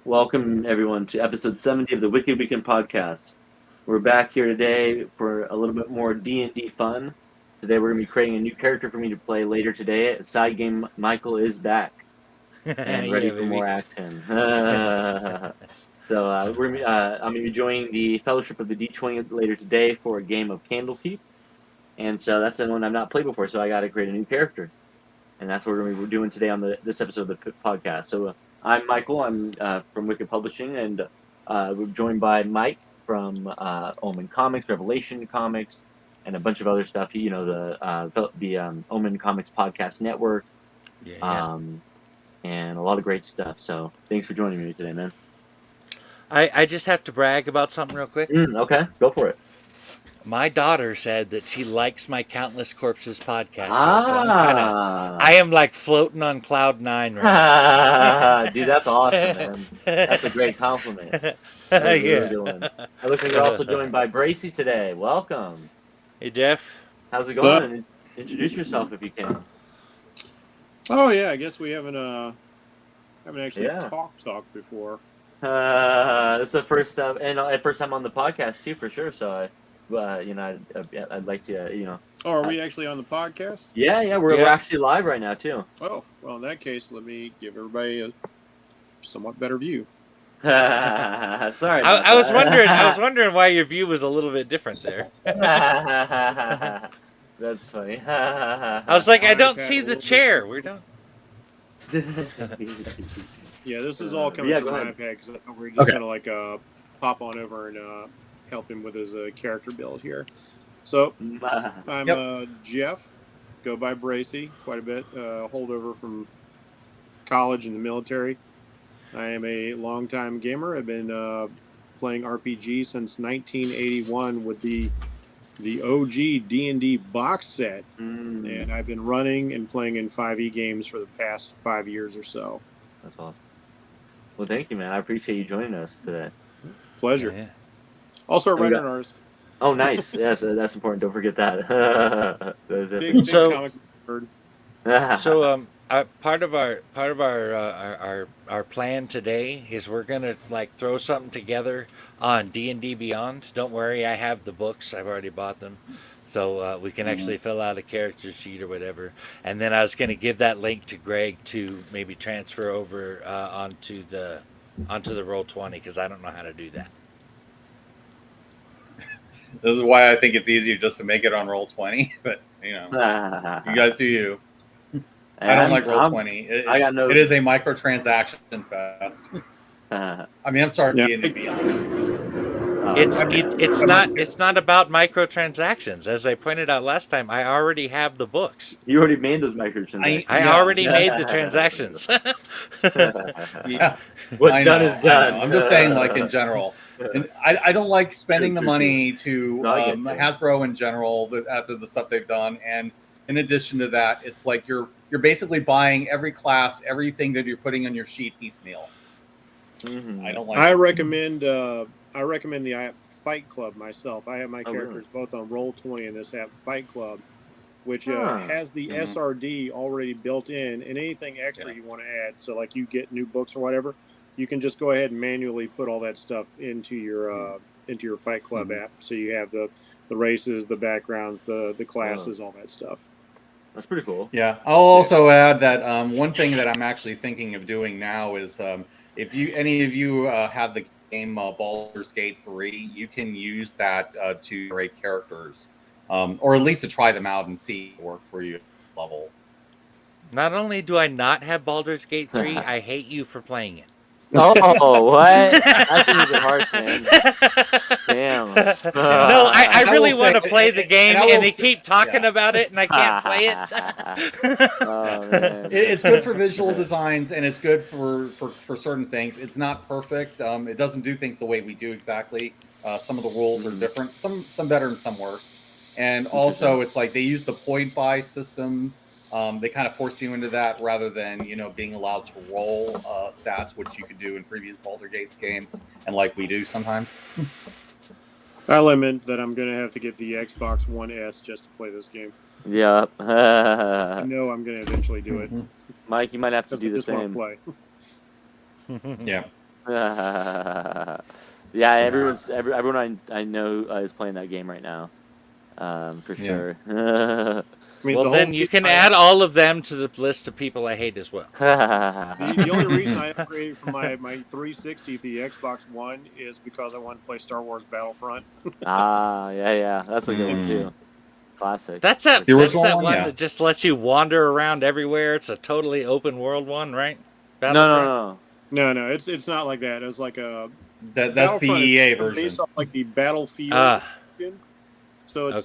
Welcome, everyone, to episode 70 of the Wikid Weekend podcast. We're back here today for a little bit more D&D fun. Today we're going to be creating a new character for me to play later today. Side game Michael is back and ready Yeah, for baby. more action. So I'm going to be joining the Fellowship of the D20 later today for a game of Candlekeep. And so that's the one I've not played before, so I got to create a new character. And that's what we're going to be doing today on this episode of the podcast. So I'm Michael. I'm from Wicked Publishing, and we're joined by Mike from Omen Comics, Revelation Comics, and a bunch of other stuff. The Omen Comics Podcast Network, Yeah. and a lot of great stuff. So thanks for joining me today, man. I just have to brag about something real quick. Okay, go for it. My daughter said that she likes my Countless Corpses podcast show, so I am like floating on cloud 9 right now. Dude, that's awesome, man. That's a great compliment. That is a really good one. It looks like you're also joined by Bracy today. Welcome. Hey, Jeff. How's it going? Introduce yourself if you can. Oh yeah, I guess we haven't actually talked before. This is the first first time on the podcast too, for sure. So, I'd like to, Oh, are we actually on the podcast? Yeah, we're actually live right now too. Oh, well, in that case, let me give everybody a somewhat better view. Sorry. I was wondering why your view was a little bit different there. That's funny. I was like, I don't see the chair. We're done. Yeah, this is all coming from my iPad because we're just gonna pop on over and help him with his character build here. So I'm Jeff, go by Bracy quite a bit, holdover from college and the military. I am a longtime gamer. I've been playing RPG since 1981 with the OG D&D box set, and I've been running and playing in 5e games for the past 5 years or so. That's awesome. Well, thank you, man. I appreciate you joining us today. Pleasure. Yeah. Also a writer on ours. Oh, nice. Yes, that's important. Don't forget that. Big comic nerd. So, part of our plan today is we're gonna throw something together on D&D Beyond. Don't worry, I have the books. I've already bought them, so we can actually fill out a character sheet or whatever. And then I was gonna give that link to Greg to maybe transfer over onto the Roll20 because I don't know how to do that. This is why I think it's easier just to make it on Roll20, but you guys do you. I don't like Roll20. It is a microtransaction fest. I mean, I'm sorry, D&D Beyond. It's not about microtransactions. As I pointed out last time, I already have the books. You already made those microtransactions. I already made the transactions. Yeah, what's done is done. I'm just saying, in general. And I don't like spending the money to Hasbro in general after the stuff they've done. And in addition to that, it's like you're basically buying every class, everything that you're putting on your sheet piecemeal. Mm-hmm. I don't like. I recommend the app Fight Club myself. I have my characters both on Roll20 and this app Fight Club, which has the SRD already built in, and anything extra you want to add. So you get new books or whatever, you can just go ahead and manually put all that stuff into your Fight Club app. So you have the races, the backgrounds, the classes, all that stuff. That's pretty cool. Yeah, I'll also add that one thing that I'm actually thinking of doing now is if any of you have the game Baldur's Gate 3, you can use that to create characters, or at least to try them out and see if it work for you at the level. Not only do I not have Baldur's Gate 3, I hate you for playing it. Oh, what? That's even harsh, man. Damn. No, I really want to play the game, and they keep talking about it, and I can't play it. Oh, man. It's good for visual designs, and it's good for certain things. It's not perfect. It doesn't do things the way we do exactly. Some of the rules are different. Some better and some worse. And also, it's like they use the point buy system. They kind of force you into that rather than, being allowed to roll stats, which you could do in previous Baldur's Gate games, and like we do sometimes. I'll admit that I'm going to have to get the Xbox One S just to play this game. Yeah. I know I'm going to eventually do it. Mike, you might have to do the same. Play. Yeah. Yeah, everyone I know is playing that game right now, for sure. I mean, Well, then you can add all of them to the list of people I hate as well. the only reason I upgraded from my 360 to the Xbox One is because I wanted to play Star Wars Battlefront. Yeah, that's a good one too. Classic. That's that one, one yeah. that just lets you wander around everywhere. It's a totally open world one, right? No. No, it's not like that. It's like a that's the EA version. Based off like the Battlefield. So it's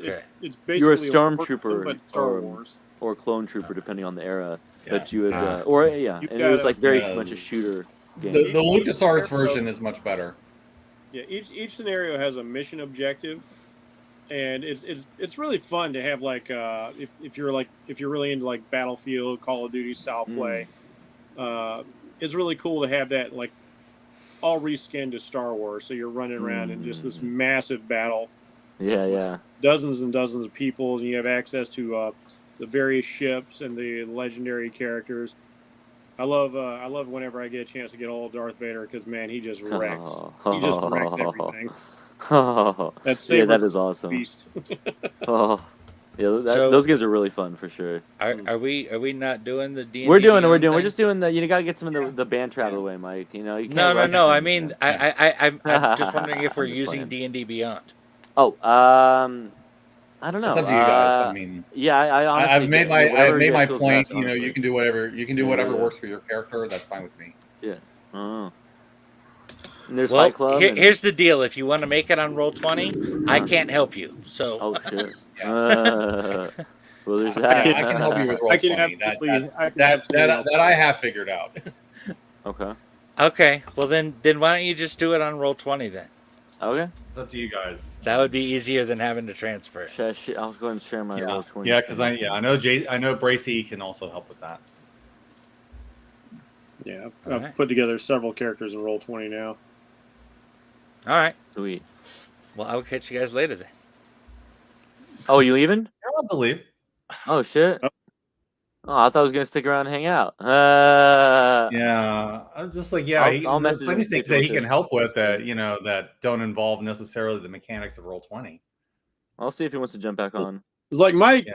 basically you're a stormtrooper, but Star Wars or clone trooper, depending on the era. Yeah. But you would, and it was like very much a shooter game. The LucasArts version is much better. Yeah, each scenario has a mission objective, and it's really fun to have like if you're really into like Battlefield, Call of Duty style play. It's really cool to have that like all reskinned to Star Wars, so you're running around in just this massive battle. Yeah. Dozens and dozens of people, and you have access to the various ships and the legendary characters. I love whenever I get a chance to get old Darth Vader because man, he just wrecks. He just wrecks everything. That is awesome. Beast. Those games are really fun for sure. Are we not doing the D&D? We're just doing the. You gotta get some of the band travel away, Mike. You know. You can't no. I mean, I'm just wondering if we're using D&D Beyond. Oh, I don't know. It's up to you guys. I mean, I honestly I've made my point. Best, you know, you can do whatever. You can do whatever works for your character. That's fine with me. Yeah. Oh. And there's Fight Club. Here's the deal: if you want to make it on Roll20, I can't help you. So. Oh shit. Well, there's that. I can help you with Roll20. That I have figured out. Okay. Okay. Well, then why don't you just do it on Roll20 then? Okay. It's up to you guys. That would be easier than having to transfer it. I'll go ahead and share my Roll20. Yeah, because I know Bracey can also help with that. Yeah, I've put together several characters in Roll20 now. All right. Sweet. Well, I'll catch you guys later then. Oh, you leaving? I'll have to leave. Oh shit. Oh, I thought I was gonna stick around and hang out. Yeah, I'm just like, I'll message plenty him of things that he can help with that that don't involve necessarily the mechanics of Roll20. I'll see if he wants to jump back on. It's like Mike,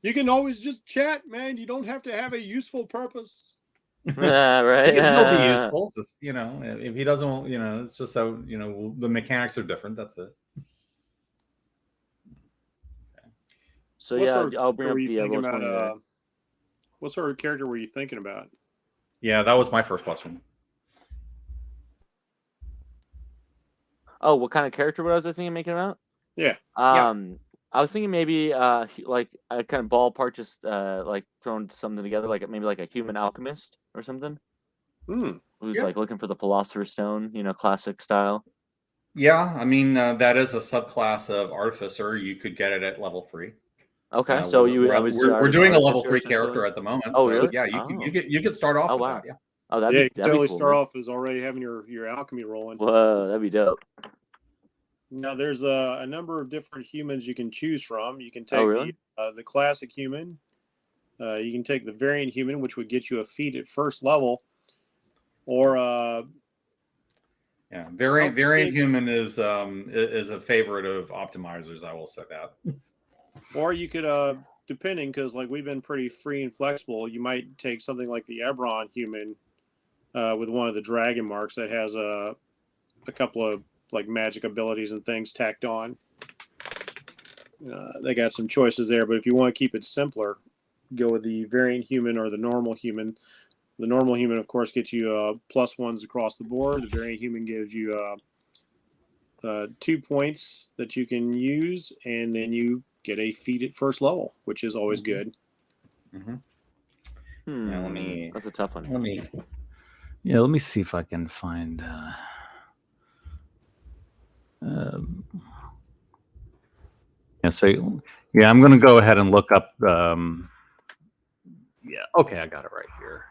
you can always just chat, man. You don't have to have a useful purpose. Right. It can still be useful. It's just if he doesn't, it's just so the mechanics are different. That's it. So I'll bring up the. What sort of character were you thinking about? Yeah, that was my first question. Oh, what kind of character was I thinking of making about? Yeah. I was thinking maybe like I kind of ballpark just like throwing something together, like maybe like a human alchemist or something. Who's like looking for the Philosopher's Stone, classic style. Yeah, I mean that is a subclass of artificer. You could get it at level 3. Okay, so we're doing a level 3 character at the moment. Oh, so, really? Yeah, you could start off with that. Yeah. Oh, you can totally start off as already having your alchemy rolling. Whoa, that'd be dope. Now there's a number of different humans you can choose from. You can take the classic human. You can take the variant human, which would get you a feat at first level, or variant human is a favorite of optimizers. I will say that. Or you could, depending, because like we've been pretty free and flexible, you might take something like the Ebron human with one of the dragon marks that has a couple of like magic abilities and things tacked on. They got some choices there, but if you want to keep it simpler, go with the variant human or the normal human. The normal human, of course, gets you +1s across the board. The variant human gives you 2 points that you can use, and then you get a feat at first level, which is always good. Yeah, that's a tough one. Let me see if I can find. I'm going to go ahead and look up. Okay, I got it right here.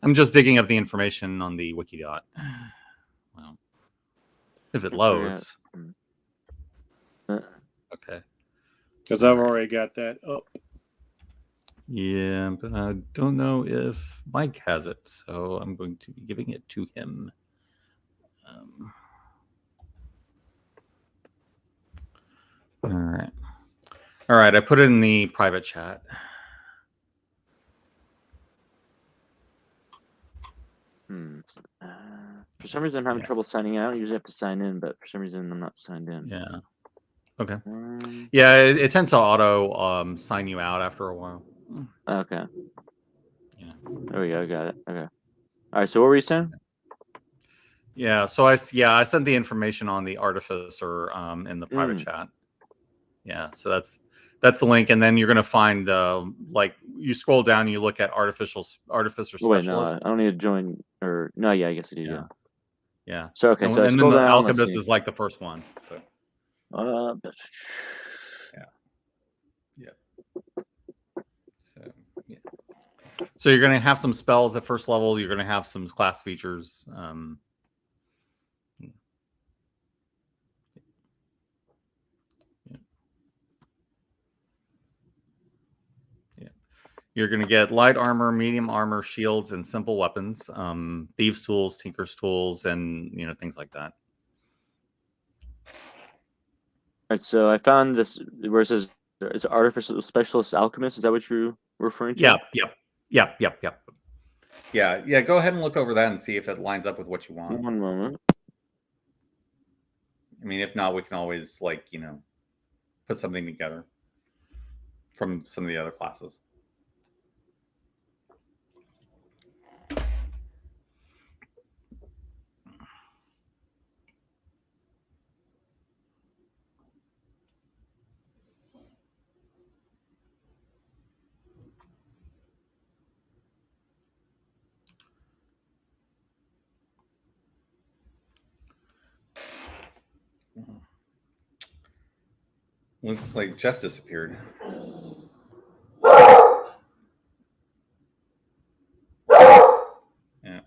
I'm just digging up the information on the Wikid. Well, if it loads. Okay. Because I've already got that up. Yeah, but I don't know if Mike has it, so I'm going to be giving it to him. All right. All right, I put it in the private chat. For some reason, I'm having trouble signing in. I don't usually have to sign in, but for some reason, I'm not signed in. Yeah. Okay. Yeah, it tends to auto sign you out after a while. Okay. Yeah. There we go. Got it. Okay. All right. So what were you saying? Yeah. So I sent the information on the artificer in the private chat. Yeah. So that's the link, and then you're gonna find like you scroll down, and you look at artificer specialist. Wait, no, I don't need to join or no. Yeah, I guess I do. Yeah. Yeah. So okay. So I and scroll then the down. alchemist is like the first one. So. Yeah. So you're going to have some spells at first level. You're going to have some class features. You're going to get light armor, medium armor, shields, and simple weapons. Thieves' tools, tinker's tools, and things like that. All right. So I found this where it says it's artificial specialist alchemist. Is that what you're referring to? Yep. Yeah. Go ahead and look over that and see if it lines up with what you want. One moment. I mean, if not, we can always put something together from some of the other classes. Looks like Jeff disappeared. Yeah.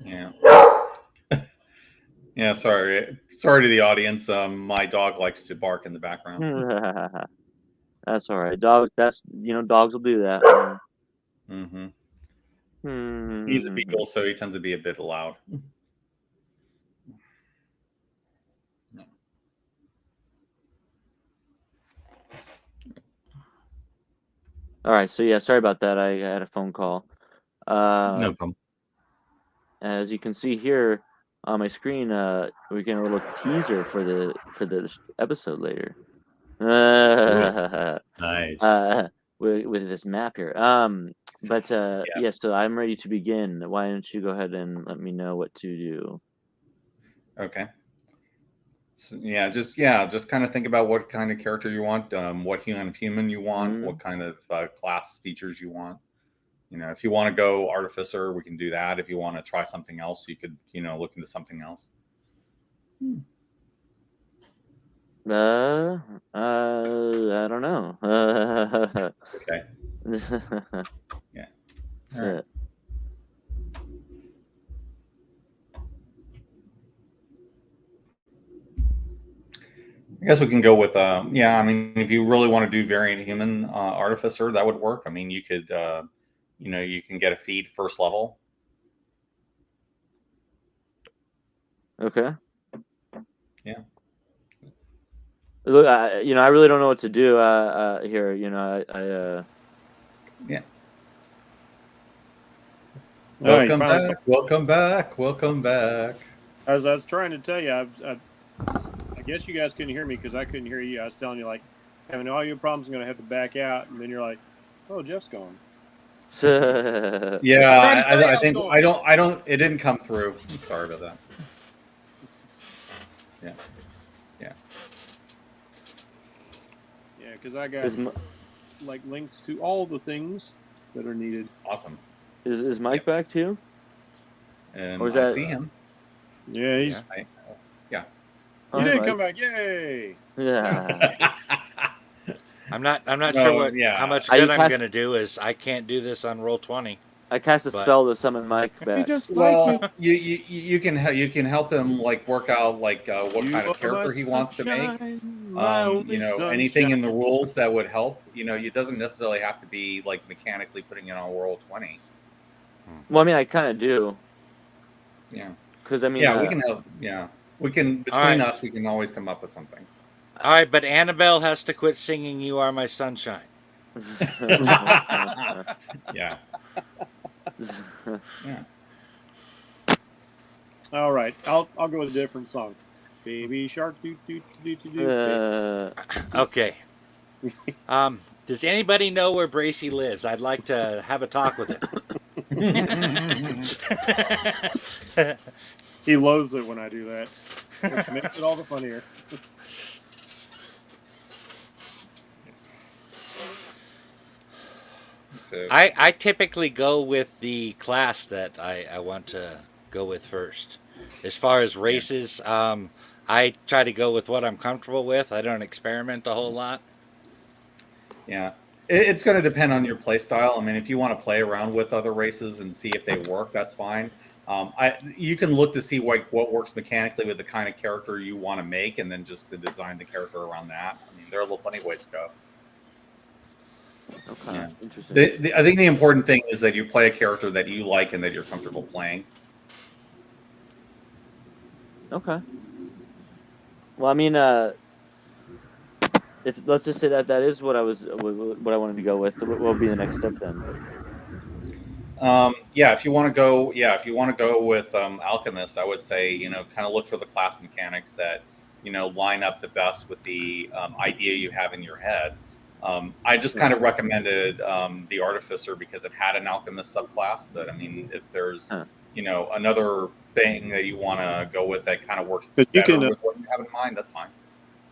Yeah. Yeah, sorry to the audience. My dog likes to bark in the background. That's all right. Dogs. Dogs will do that. Mm-hmm. He's a beagle, so he tends to be a bit loud. All right. So yeah, sorry about that. I had a phone call. No problem. As you can see here on my screen, we're getting a little teaser for the episode later. Nice. With this map here. Yeah. So I'm ready to begin. Why don't you go ahead and let me know what to do? Okay. So, just kind of think about what kind of character you want, what kind of human you want, what kind of class features you want. If you want to go artificer, we can do that. If you want to try something else, you could, look into something else. I don't know. Okay. Yeah. All right. I guess we can go with I mean, if you really want to do variant human artificer, that would work. I mean, you could you can get a feed first level. Okay. Yeah. Look, I really don't know what to do here. Yeah. Welcome back. As I was trying to tell you, I guess you guys couldn't hear me because I couldn't hear you. I was telling you, like, having audio problems, I'm going to have to back out. And then you're like, oh, Jeff's gone. Yeah, I think it didn't come through. Sorry about that. Yeah. Yeah, because I got links to all the things that are needed. Awesome. Is Mike back too? And I see him. Yeah, he's. Yeah. You didn't come back! Yay! Yeah. I'm not sure how much good I'm gonna do. Is I can't do this on Roll20. I cast a spell to summon Mike back. You can help him like work out like what kind of character he wants to make. Anything in the rules that would help. It doesn't necessarily have to be like mechanically putting it on roll 20. Well, I mean, I kind of do. Yeah. Because I mean, we can help. Yeah, we can between us. We can always come up with something. All right, but Annabelle has to quit singing "You Are My Sunshine." Yeah. Yeah. All right, I'll go with a different song. Baby shark, do do do do do. Okay. Does anybody know where Bracy lives? I'd like to have a talk with him. He loathes it when I do that, which makes it all the funnier. I typically go with the class that I want to go with first. As far as races, I try to go with what I'm comfortable with. I don't experiment a whole lot. Yeah. It's going to depend on your play style. I mean, if you want to play around with other races and see if they work, that's fine. You can look to see what works mechanically with the kind of character you want to make, and then just to design the character around that. I mean, there are plenty of ways to go. Okay, yeah. Interesting. I think the important thing is that you play a character that you like and that you're comfortable playing. Okay. Well, I mean, if let's just say that is what I wanted to go with. What will be the next step then? If you want to go with Alchemist, I would say kind of look for the class mechanics that line up the best with the idea you have in your head. I just kind of recommended the Artificer because it had an Alchemist subclass. But I mean, if there's another thing that you want to go with that kind of works better with what you have in mind, that's fine.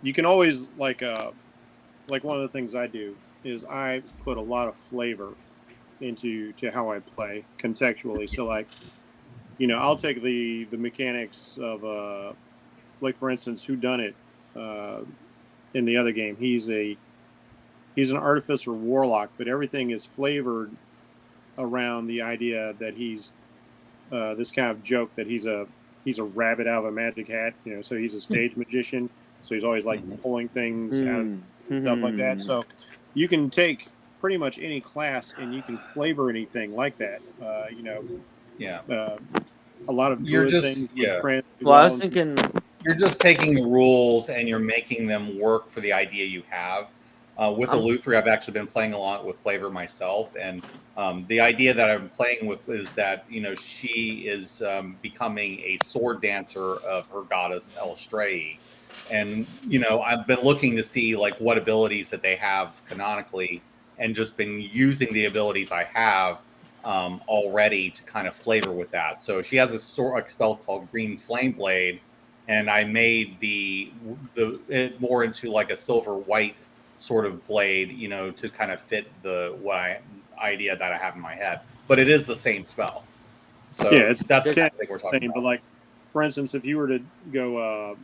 You can always like one of the things I do is I put a lot of flavor into how I play contextually. So like, I'll take the mechanics of like for instance, Whodunit in the other game. He's an artificer warlock, but everything is flavored around the idea that he's this kind of joke that he's a rabbit out of a magic hat. So he's a stage magician. So he's always like pulling things out, stuff like that. So you can take pretty much any class and you can flavor anything like that. A lot of druid things. Well, I was thinking you're just taking the rules and you're making them work for the idea you have. With Eleutheri, I've actually been playing a lot with flavor myself, and the idea that I'm playing with is that she is becoming a sword dancer of her goddess Elestrei, and I've been looking to see like what abilities that they have canonically, and just been using the abilities I have already to kind of flavor with that. So she has a spell called Green Flame Blade, and I made it more into like a silver white sort of blade, to kind of fit the idea that I have in my head. But it is the same spell. So that's the kind of thing we're talking about. But like, for instance, if you were to go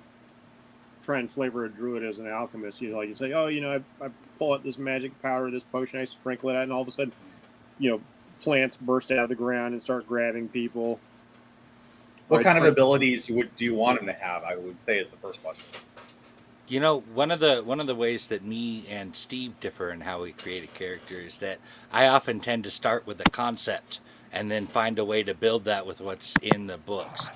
try and flavor a druid as an alchemist, you say, oh, I pull out this magic powder, this potion, I sprinkle it out, and all of a sudden, plants burst out of the ground and start grabbing people. What kind of abilities do you want him to have? I would say is the first question. One of the ways that me and Steve differ in how we create a character is that I often tend to start with a concept and then find a way to build that with what's in the books.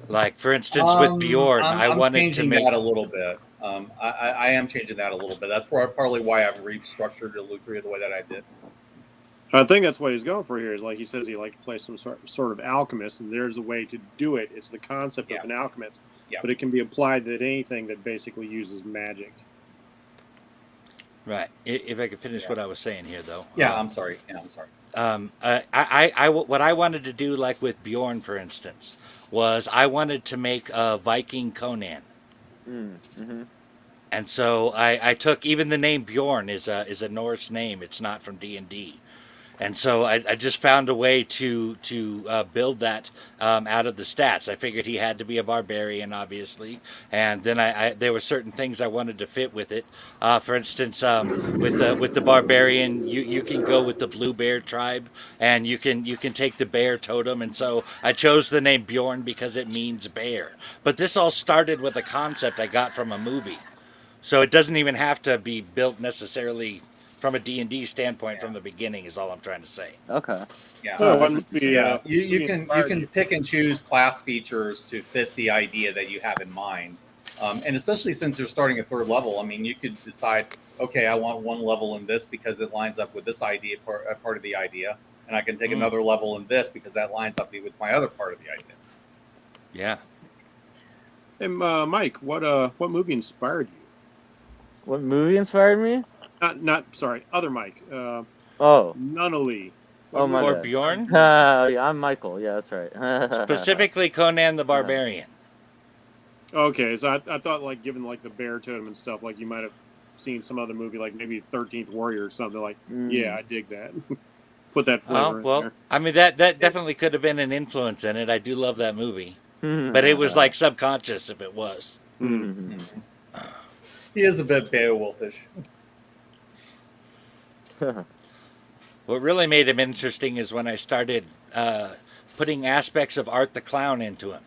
Like, for instance, with Bjorn, I wanted to make that a little bit. I am changing that a little bit. That's partly why I've restructured Eleutheri the way that I did. I think that's what he's going for here. Is like he says he likes to play some sort of alchemist, and there's a way to do it. It's the concept of an alchemist, but it can be applied to anything that basically uses magic. Right. If I could finish what I was saying here, though. I'm sorry. What I wanted to do, like with Bjorn, for instance, was I wanted to make a Viking Conan. Mm-hmm. And so I took, even the name Bjorn is a Norse name. It's not from D&D. And so I just found a way to build that out of the stats. I figured he had to be a barbarian, obviously, and then there were certain things I wanted to fit with it. For instance, with the barbarian, you can go with the blue bear tribe, and you can take the bear totem. And so I chose the name Bjorn because it means bear. But this all started with a concept I got from a movie, so it doesn't even have to be built necessarily from a D&D standpoint from the beginning is all I'm trying to say. Okay. Yeah. You you can pick and choose class features to fit the idea that you have in mind. And especially since you're starting at 3rd level, I mean, you could decide, okay, I want 1 level in this because it lines up with this idea, part of the idea. And I can take another level in this because that lines up with my other part of the idea. Yeah. Hey, Mike, what movie inspired you? What movie inspired me? Sorry, other Mike. Oh. Nunnally. Oh, my Or bad. Bjorn? Yeah, I'm Michael. Yeah, that's right. Specifically Conan the Barbarian. Okay, so I thought, like, given, like, the bear totem and stuff, like, you might have seen some other movie, like maybe 13th Warrior or something. Like, yeah, I dig that. Put that flavor in there. I mean, that definitely could have been an influence in it. I do love that movie. But it was, like, subconscious if it was. He is a bit Beowulfish. What really made him interesting is when I started putting aspects of Art the Clown into him.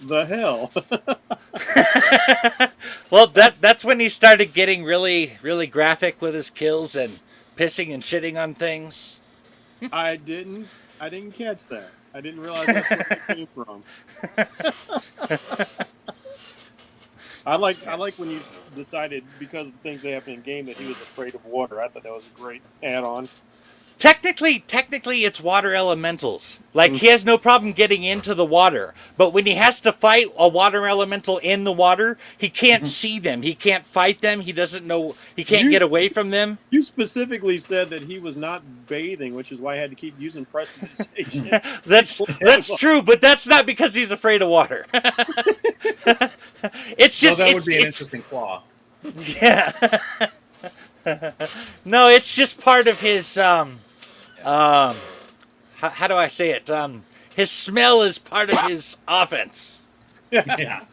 The hell? Well, that's when he started getting really, really graphic with his kills and pissing and shitting on things. I didn't catch that. I didn't realize that's where it came from. I like when you decided, because of the things that happened in game, that he was afraid of water. I thought that was a great add-on. Technically, it's water elementals. Like, he has no problem getting into the water, but when he has to fight a water elemental in the water, he can't see them. He can't fight them. He doesn't know. He can't get away from them. You specifically said that he was not bathing, which is why I had to keep using prestidigitation. That's true, but that's not because he's afraid of water. It's just that would be an interesting flaw. Yeah. No, it's just part of his how do I say it? His smell is part of his offense. Yeah.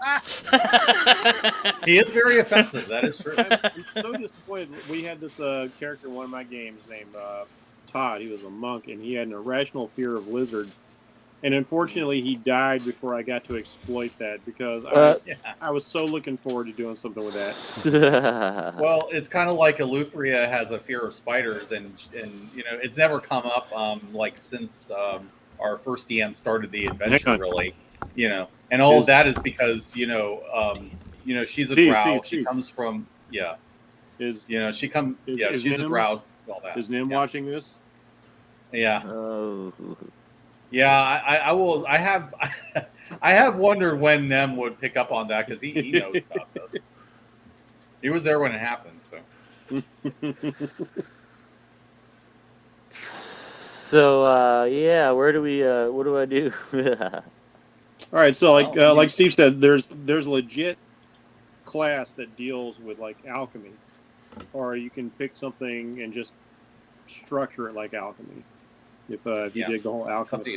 He is very offensive. That is true. I'm so disappointed. We had this character in one of my games named Todd. He was a monk, and he had an irrational fear of lizards. And unfortunately, he died before I got to exploit that, because I was so looking forward to doing something with that. Well, it's kind of like Eleutheria has a fear of spiders, and you know, it's never come up like since our first DM started the adventure, really. You know, and all of that is because she's a drow. She comes from she's a drow. All that. Is Nim watching this? Yeah. Oh. Yeah, I will. I have wondered when Nem would pick up on that, because he knows about this. He was there when it happened. So yeah, where do we? What do I do? All right, so like Steve said, there's a legit class that deals with like alchemy, or you can pick something and just structure it like alchemy. If you dig the whole alchemist.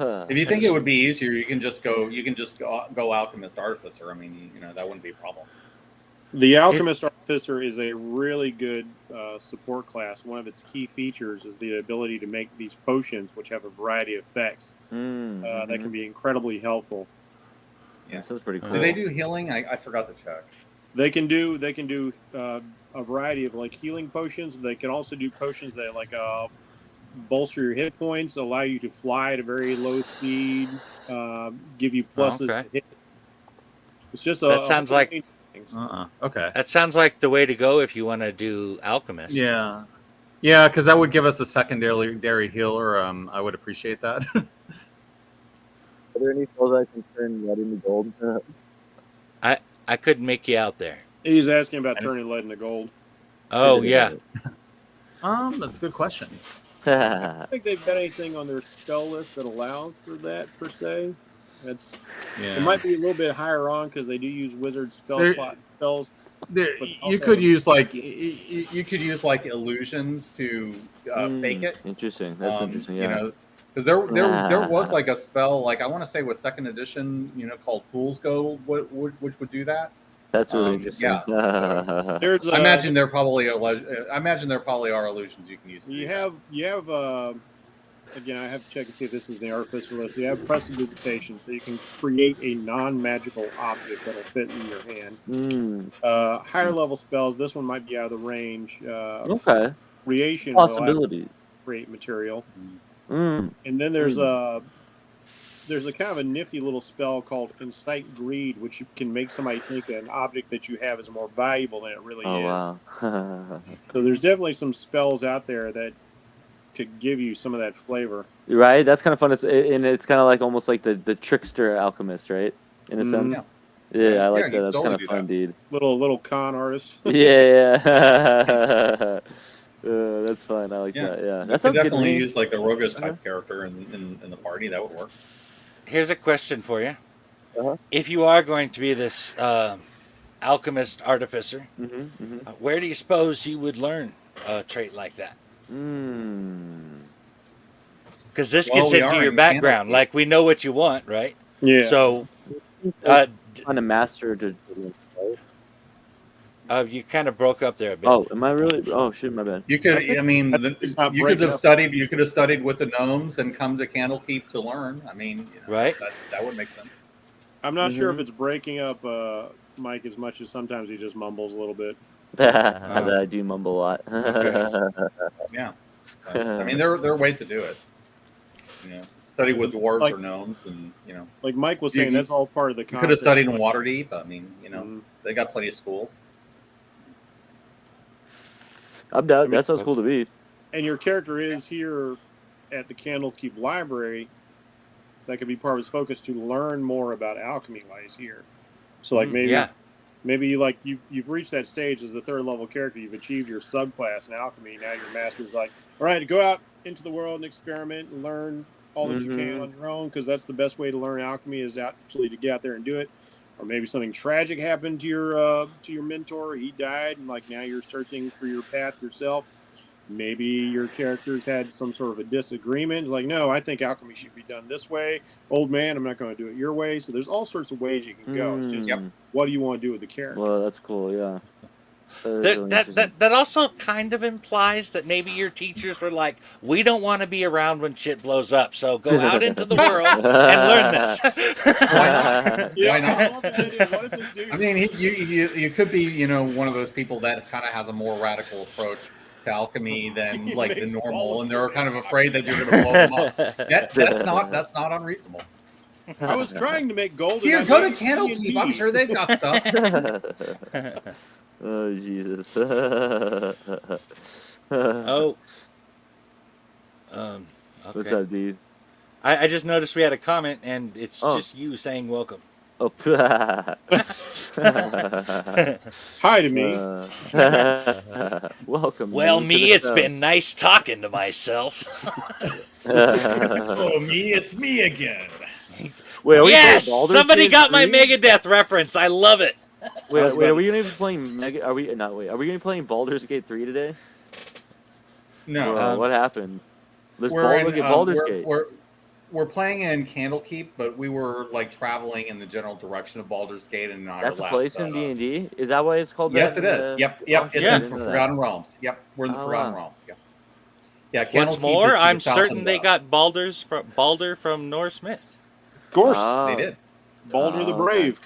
If you think it would be easier, you can just go alchemist artificer. I mean, that wouldn't be a problem. The alchemist artificer is a really good support class. One of its key features is the ability to make these potions, which have a variety of effects that can be incredibly helpful. Yeah, so that's pretty cool. Do they do healing? I forgot to check. They can do a variety of like healing potions. They can also do potions that like bolster your hit points, allow you to fly at a very low speed, give you pluses. To hit. It's just that sounds like okay. That sounds like the way to go if you want to do alchemist. Yeah, because that would give us a secondary healer. I would appreciate that. Are there any spells I can turn lead into gold? I couldn't make you out there. He's asking about turning lead into gold. Oh, yeah. That's a good question. I don't think they've got anything on their spell list that allows for that, per se. It might be a little bit higher on, because they do use wizard spell slot spells. You could use like illusions to fake it. Interesting. That's interesting. Yeah. You know, because there was like a spell, like I want to say with second edition, called Fool's Gold, which would do that. That's really interesting. Yeah. I imagine there probably are illusions you can use. You have again, I have to check and see if this is the artificer list. You have prestidigitation, so you can create a non-magical object that'll fit in your hand. Higher level spells, this one might be out of the range. Okay. Creation Possibility. Create material. And then there's a kind of a nifty little spell called Incite Greed, which can make somebody think an object that you have is more valuable than it really is. Wow. So there's definitely some spells out there that could give you some of that flavor. Right? That's kind of fun. It's kind of like almost like the trickster alchemist, right? In a sense. Yeah, I like that. That's kind of fun, dude. Little con artist. Yeah. That's fun. I like that. Yeah, that sounds definitely use like a roguish type character in the party. That would work. Here's a question for you: if you are going to be this alchemist artificer, where do you suppose you would learn a trait like that? Because this gets into your background. Like we know what you want, right? Yeah. So, kind of master to. You kind of broke up there a bit. Oh, am I really? Oh, shit, my bad. You could, you could have studied. You could have studied with the gnomes and come to Candlekeep to learn. I mean, right? That would make sense. I'm not sure if it's breaking up Mike as much as sometimes he just mumbles a little bit. I do mumble a lot. Yeah, I mean there are ways to do it. Study with dwarves or gnomes, and like Mike was saying, that's all part of the concept. You could have studied in Waterdeep. I mean, they got plenty of schools. I'm down. That sounds cool to me. And your character is here at the Candlekeep Library. That could be part of his focus to learn more about alchemy while he's here. So, like maybe you've reached that stage as a third level character. You've achieved your subclass in alchemy. Now your master's like, all right, go out into the world and experiment and learn all that you can on your own, because that's the best way to learn alchemy is actually to get out there and do it. Or maybe something tragic happened to your mentor. He died, and now you're searching for your path yourself. Maybe your characters had some sort of a disagreement. Like, no, I think alchemy should be done this way. Old man, I'm not going to do it your way. So there's all sorts of ways you can go. It's just, what do you want to do with the character? Well, that's cool, yeah. That also kind of implies that maybe your teachers were like, we don't want to be around when shit blows up, so go out into the world and learn this. Why not? I mean, you could be, one of those people that kind of has a more radical approach to alchemy than the normal, and they're kind of afraid that you're going to blow them up. That's not unreasonable. I was trying to make gold. Here, go to Candlekeep. I'm sure they've got stuff. Oh, Jesus. Okay. What's up, dude? I just noticed we had a comment, and it's just you saying welcome. Oh. Hi to me. Welcome. Well, it's been nice talking to myself. Oh, it's me again. Wait, yes! Somebody got my Megadeth reference. I love it. Wait, are we gonna be playing Are we going to be playing Baldur's Gate 3 today? No. What happened? Let's get Baldur's Gate. We're playing in Candlekeep, but we were traveling in the general direction of Baldur's Gate, and that's a place in D&D. Is that why it's called? Yes, it is. Yep. It's in Forgotten Realms. Yep, we're in the Forgotten Realms. Yep. Yeah. What's more, I'm certain they got Balder from Norse myth. Of course, they did. Balder the Brave.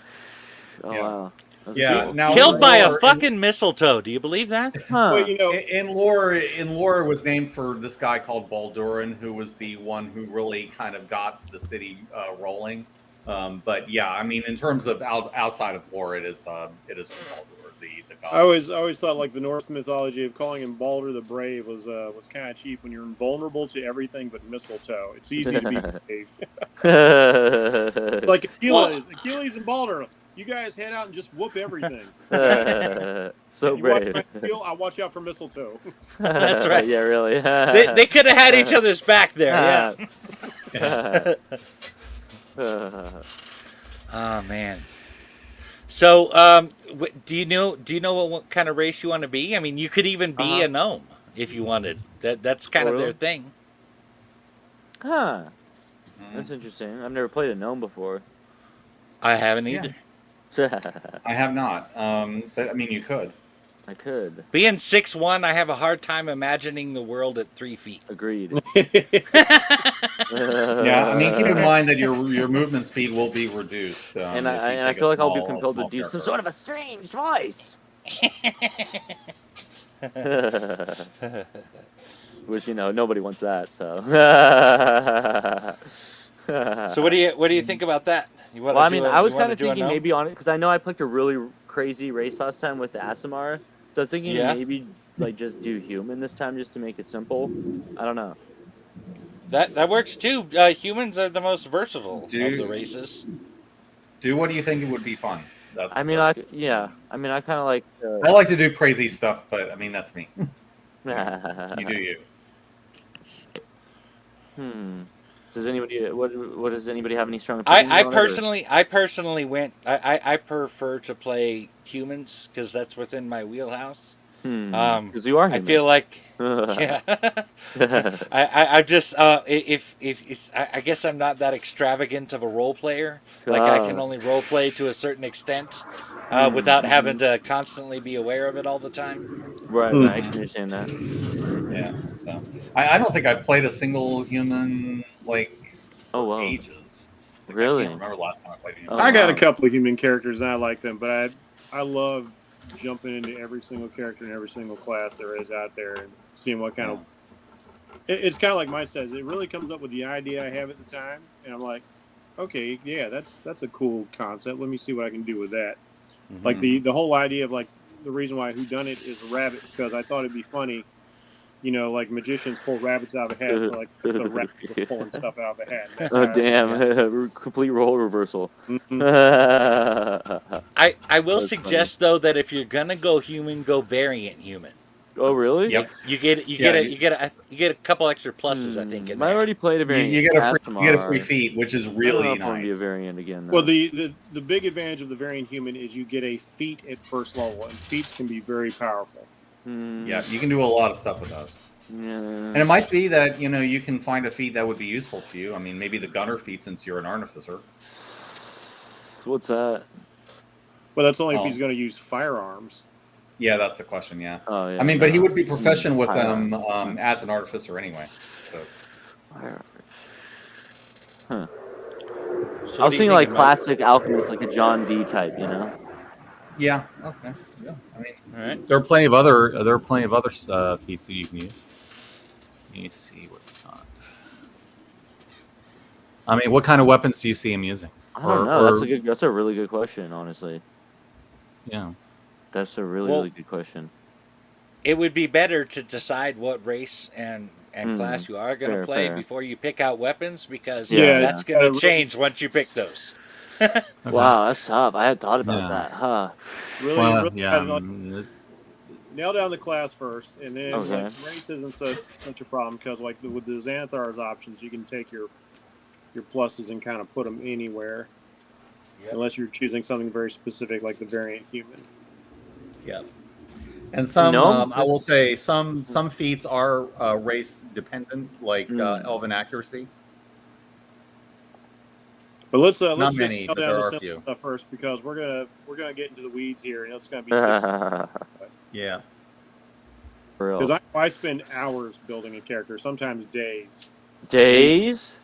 Oh, wow. Yeah, now killed by a fucking mistletoe. Do you believe that? Well, in lore, it was named for this guy called Baldurin, who was the one who really kind of got the city rolling. But yeah, I mean, in terms of outside of lore, it is from Baldur, the god. I always thought the Norse mythology of calling him Balder the Brave was kind of cheap when you're invulnerable to everything but mistletoe. It's easy to be brave. Like Achilles and Balder. You guys head out and just whoop everything. So brave. I'll watch out for mistletoe. That's right. Yeah, really. They could have had each other's back there. Yeah. Oh man. So, do you know what kind of race you want to be? I mean, you could even be a gnome if you wanted. That's kind of their thing. Huh. That's interesting. I've never played a gnome before. I haven't either. I have not. But I mean, you could. I could. Being 6'1", I have a hard time imagining the world at 3 feet. Agreed. Yeah, I mean, keep in mind that your movement speed will be reduced. And I feel like I'll be compelled to do some sort of a strange voice. Which, you know, nobody wants that. So. So what do you think about that? Well, I mean, I was kind of thinking maybe on it because I know I picked a really crazy race last time with the Asimar. So I was thinking maybe like just do human this time just to make it simple. I don't know. That works too. Humans are the most versatile of the races. What do you think it would be fun? I mean, I kind of like. I like to do crazy stuff, but I mean that's me. You do you. Does anybody? What does anybody have any strong opinions I personally went. I prefer to play humans because that's within my wheelhouse. Because you are human. I feel like. Yeah. I just if I guess I'm not that extravagant of a role player. Like I can only role play to a certain extent without having to constantly be aware of it all the time. Right, I can understand that. Yeah. So, I don't think I've played a single human like ages. Really? I can't remember the last time I played a human. I got a couple of human characters and I like them, but I love jumping into every single character and every single class there is out there and seeing what kind of it's kind of like mine says, it really comes up with the idea I have at the time and I'm like, okay, yeah, that's a cool concept, let me see what I can do with that. Like the whole idea of like the reason why whodunit is a rabbit, because I thought it'd be funny, you know, like magicians pull rabbits out of a hat, so like the rabbit was pulling stuff out of a hat. Oh damn! Complete role reversal. I will suggest though that if you're gonna go human, go variant human. Oh really? Yep. You get a couple extra pluses, I think. I already played a variant. You get a free feat, which is really nice. Be a variant again. Though. Well, the big advantage of the variant human is you get a feat at first level, and feats can be very powerful. Yeah, you can do a lot of stuff with those. Yeah. And it might be that, you know, you can find a feat that would be useful to you. I mean, maybe the gunner feat since you're an artificer. What's that? Well, that's only if he's going to use firearms. Yeah, that's the question, yeah. Oh, yeah. I mean, but he would be proficient with them as an artificer anyway. So. Huh. So I was thinking like classic alchemist, like a John Dee type, you know? Yeah. Okay. Yeah. I mean, all right. There are plenty of other feats that you can use. Let me see what you got. I mean, what kind of weapons do you see him using? I don't know. That's a really good question, honestly. Yeah. That's a really good question. It would be better to decide what race and class you are going to play before you pick out weapons, because that's going to change once you pick those. Okay. Wow, that's tough. I had thought about that, huh? Really, nail down the class first, and then like, race isn't such a problem, because like with the Xanthar's options, you can take your pluses and kind of put them anywhere, unless you're choosing something very specific like the variant human. Yeah. And some, I will say, some feats are race dependent, like elven accuracy. But let's Not just many, nail but down there the are a simple few. stuff first, because we're gonna get into the weeds here, and it's gonna be 6 Yeah. Because I spend hours building a character, sometimes days. Days?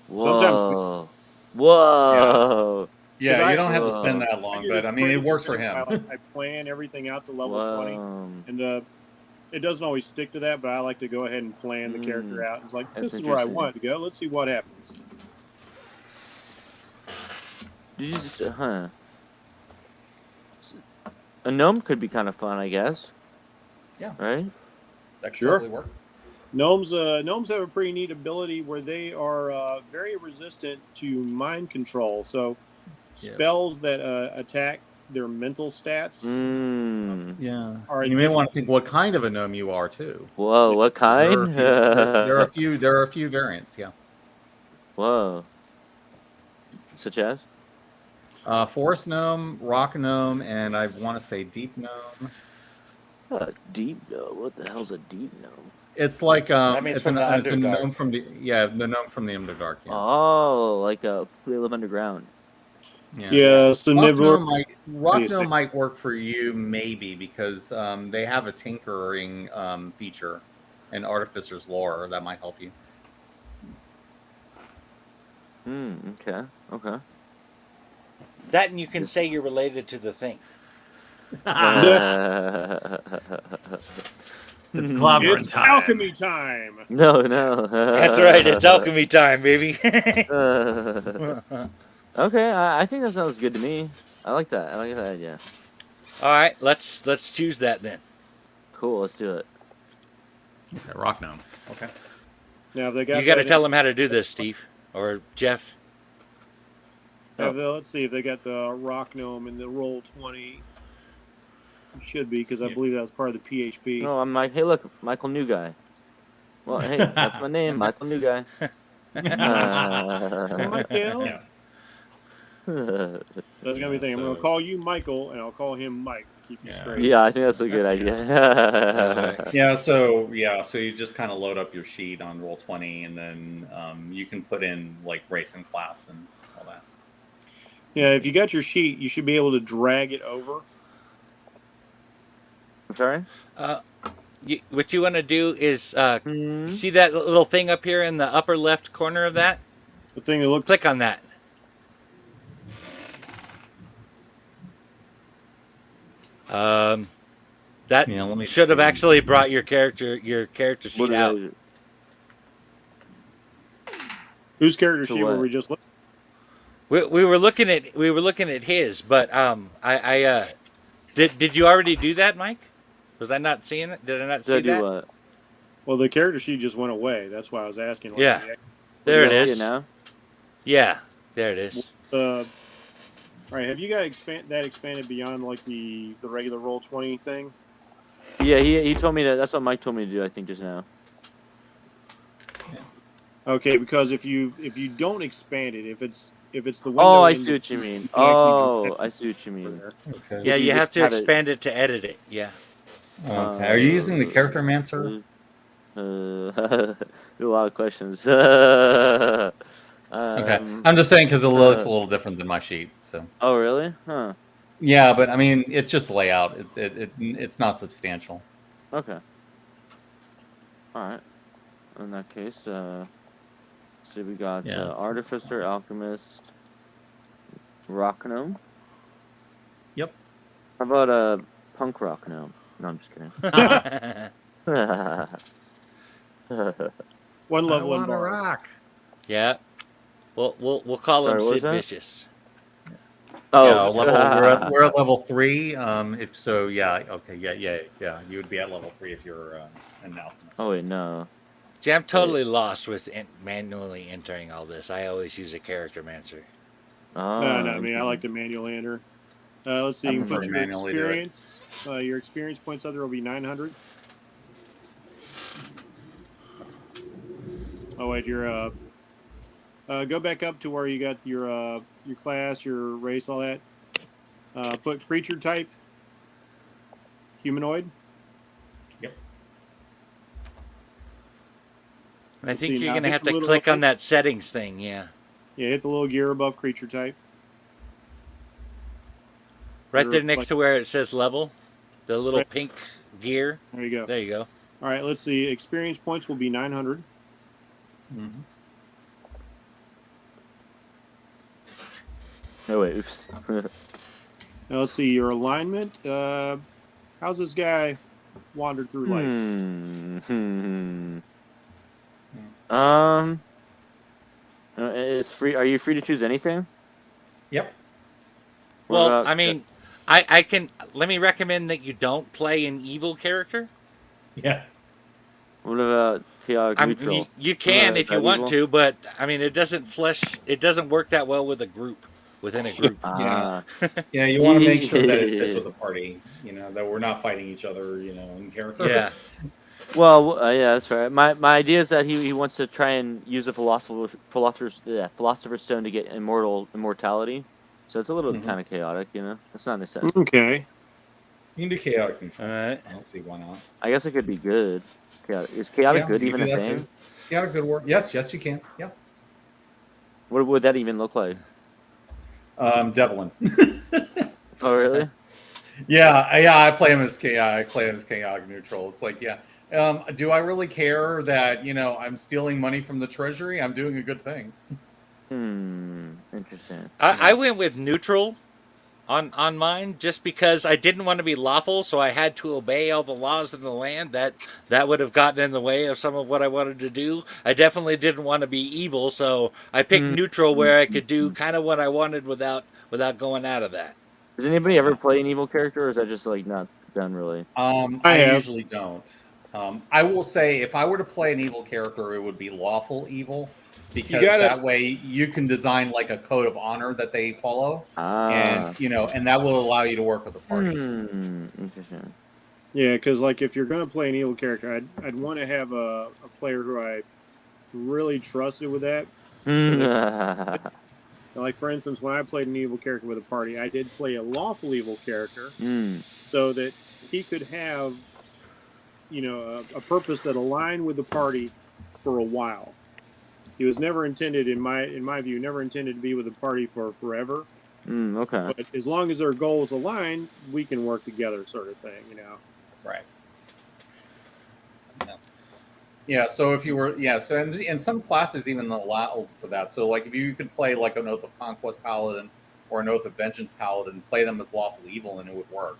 Whoa. Sometimes. Whoa. Yeah, you don't have to spend that long, but I mean, it works for him. I plan everything out to level 20, and it doesn't always stick to that, but I like to go ahead and plan the character out. It's like, this is where I want it to go. Let's see what happens. Did you just, a gnome could be kind of fun, I guess. Yeah. Right? That could totally work. Gnomes have a pretty neat ability where they are very resistant to mind control. So spells that attack their mental stats. You may want to think what kind of a gnome you are too. Whoa, what kind? There are a few variants. Yeah. Whoa. Such as? Forest gnome, rock gnome, and I want to say deep gnome. Deep gnome. What the hell's a deep gnome? It's like it's a gnome from the gnome from the Underdark. Yeah. Oh, like they live underground. Yeah. So rock gnome might work for you maybe because they have a tinkering feature in Artificer's lore that might help you. Okay. Okay. That and you can say you're related to the thing. It's clobbering It's time. alchemy time. No, no. That's right. It's alchemy time, baby. Okay, I think that sounds good to me. I like that. I like that idea. All right, let's choose that then. Cool. Let's do it. Okay, rock gnome. Okay. Now they got. You got to tell them how to do this, Steve or Jeff. Let's see if they got the rock gnome in the Roll20. It should be because I believe that was part of the PHP. No, I'm like, hey, look, Michael New Guy. Well, hey, that's my name, Michael New Guy. Michael. Yeah. That's gonna be the thing. I'm gonna call you Michael, and I'll call him Mike to keep you straight. Yeah, I think that's a good idea. So you just kind of load up your sheet on Roll20, and then you can put in like race and class and all that. Yeah, if you got your sheet, you should be able to drag it over. I'm sorry? What you want to do is you see that little thing up here in the upper left corner of that? The thing that looks. Click on that. That should have actually brought your character sheet out. Whose character sheet were we just looking? We were looking at his, but did you already do that, Mike? Was I not seeing it? Did I not see that? What? Well, the character sheet just went away. That's why I was asking. Like, yeah, there it is. Now? Yeah, there it is. All right, have you got expanded beyond like the regular Roll20 thing? Yeah, he told me that. That's what Mike told me to do. I think just now. Okay, because if you don't expand it, if it's the window. Oh, I see what you mean. I see what you mean. Okay. Yeah, you have to expand it to edit it. Yeah. Okay. Are you using the Character Mancer? A lot of questions. Okay. I'm just saying because it looks a little different than my sheet. So. Oh, really? Huh. Yeah, but I mean, it's just layout. It's not substantial. Okay. All right. In that case, so we got Artificer, Alchemist, Rock Gnome. Yep. How about a Punk Rock Gnome? No, I'm just kidding. One level one bar. Rock. Yeah. We'll call him Sid Vicious. Oh, we're at level 3. If so, okay, yeah. You would be at level 3 if you're an alchemist. Oh wait, no. See, I'm totally lost with manually entering all this. I always use a Character Mancer. No, I mean I like to manually enter. Let's see. You can put your experience. Your experience points up there will be 900. Oh wait, you're go back up to where you got your class, your race, all that. Put creature type. Humanoid. Yep. And I think you're going to have to click on that settings thing, yeah. Yeah, hit the little gear above creature type. Right there next to where it says level, the little pink gear. There you go. There you go. All right, let's see. Experience points will be 900. Mm-hmm. Oh, wait, oops. Now, let's see. Your alignment. How's this guy wandered through life? It's free. Are you free to choose anything? Yep. Well, I mean, I can. Let me recommend that you don't play an evil character. Yeah. What about chaotic neutral? You can if you want to, but I mean, it doesn't work that well with a group. Within a group. Yeah, you want to make sure that it fits with the party. You know, that we're not fighting each other. You know, in character. Yeah. Well, yeah, that's right. My idea is that he wants to try and use a philosopher's stone to get immortality. So it's a little kind of chaotic, you know. It's not necessary. Okay. You can do chaotic control. All right. I don't see why not. I guess it could be good. Is chaotic good you even can a do that thing? too. Chaotic good work. Yes, you can. Yeah. What would that even look like? Devlin. Oh, really? Yeah. I play him as chaotic. I play him as chaotic neutral. It's like, yeah. Do I really care that I'm stealing money from the treasury? I'm doing a good thing. Interesting. I went with neutral on mine just because I didn't want to be lawful, so I had to obey all the laws in the land. That would have gotten in the way of some of what I wanted to do. I definitely didn't want to be evil, so I picked neutral where I could do kind of what I wanted without going out of that. Does anybody ever play an evil character, or is that just like not done really? I usually don't. I will say if I were to play an evil character, it would be lawful evil. Because that way you can design like a code of honor that they follow, and and that will allow you to work with the party. Interesting. Yeah, because like if you're going to play an evil character, I'd want to have a player who I really trusted with that. Like for instance, when I played an evil character with a party, I did play a lawful evil character, so that he could have, a purpose that aligned with the party for a while. He was never intended, in my view, never intended to be with the party for forever. Okay. But as long as their goals align, we can work together, sort of thing, Right. Yeah. So if you were, so and some classes even allow for that. So like if you could play like an Oath of Conquest Paladin or an Oath of Vengeance Paladin, play them as lawful evil, and it would work.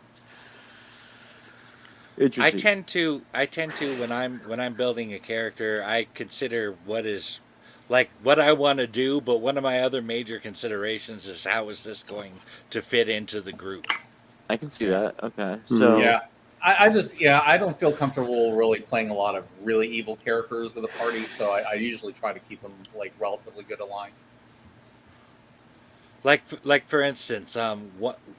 I tend to when I'm building a character, I consider what I want to do, but one of my other major considerations is how is this going to fit into the group. I can see that. Okay. So I don't feel comfortable really playing a lot of really evil characters with a party, so I usually try to keep them like relatively good aligned. Like for instance,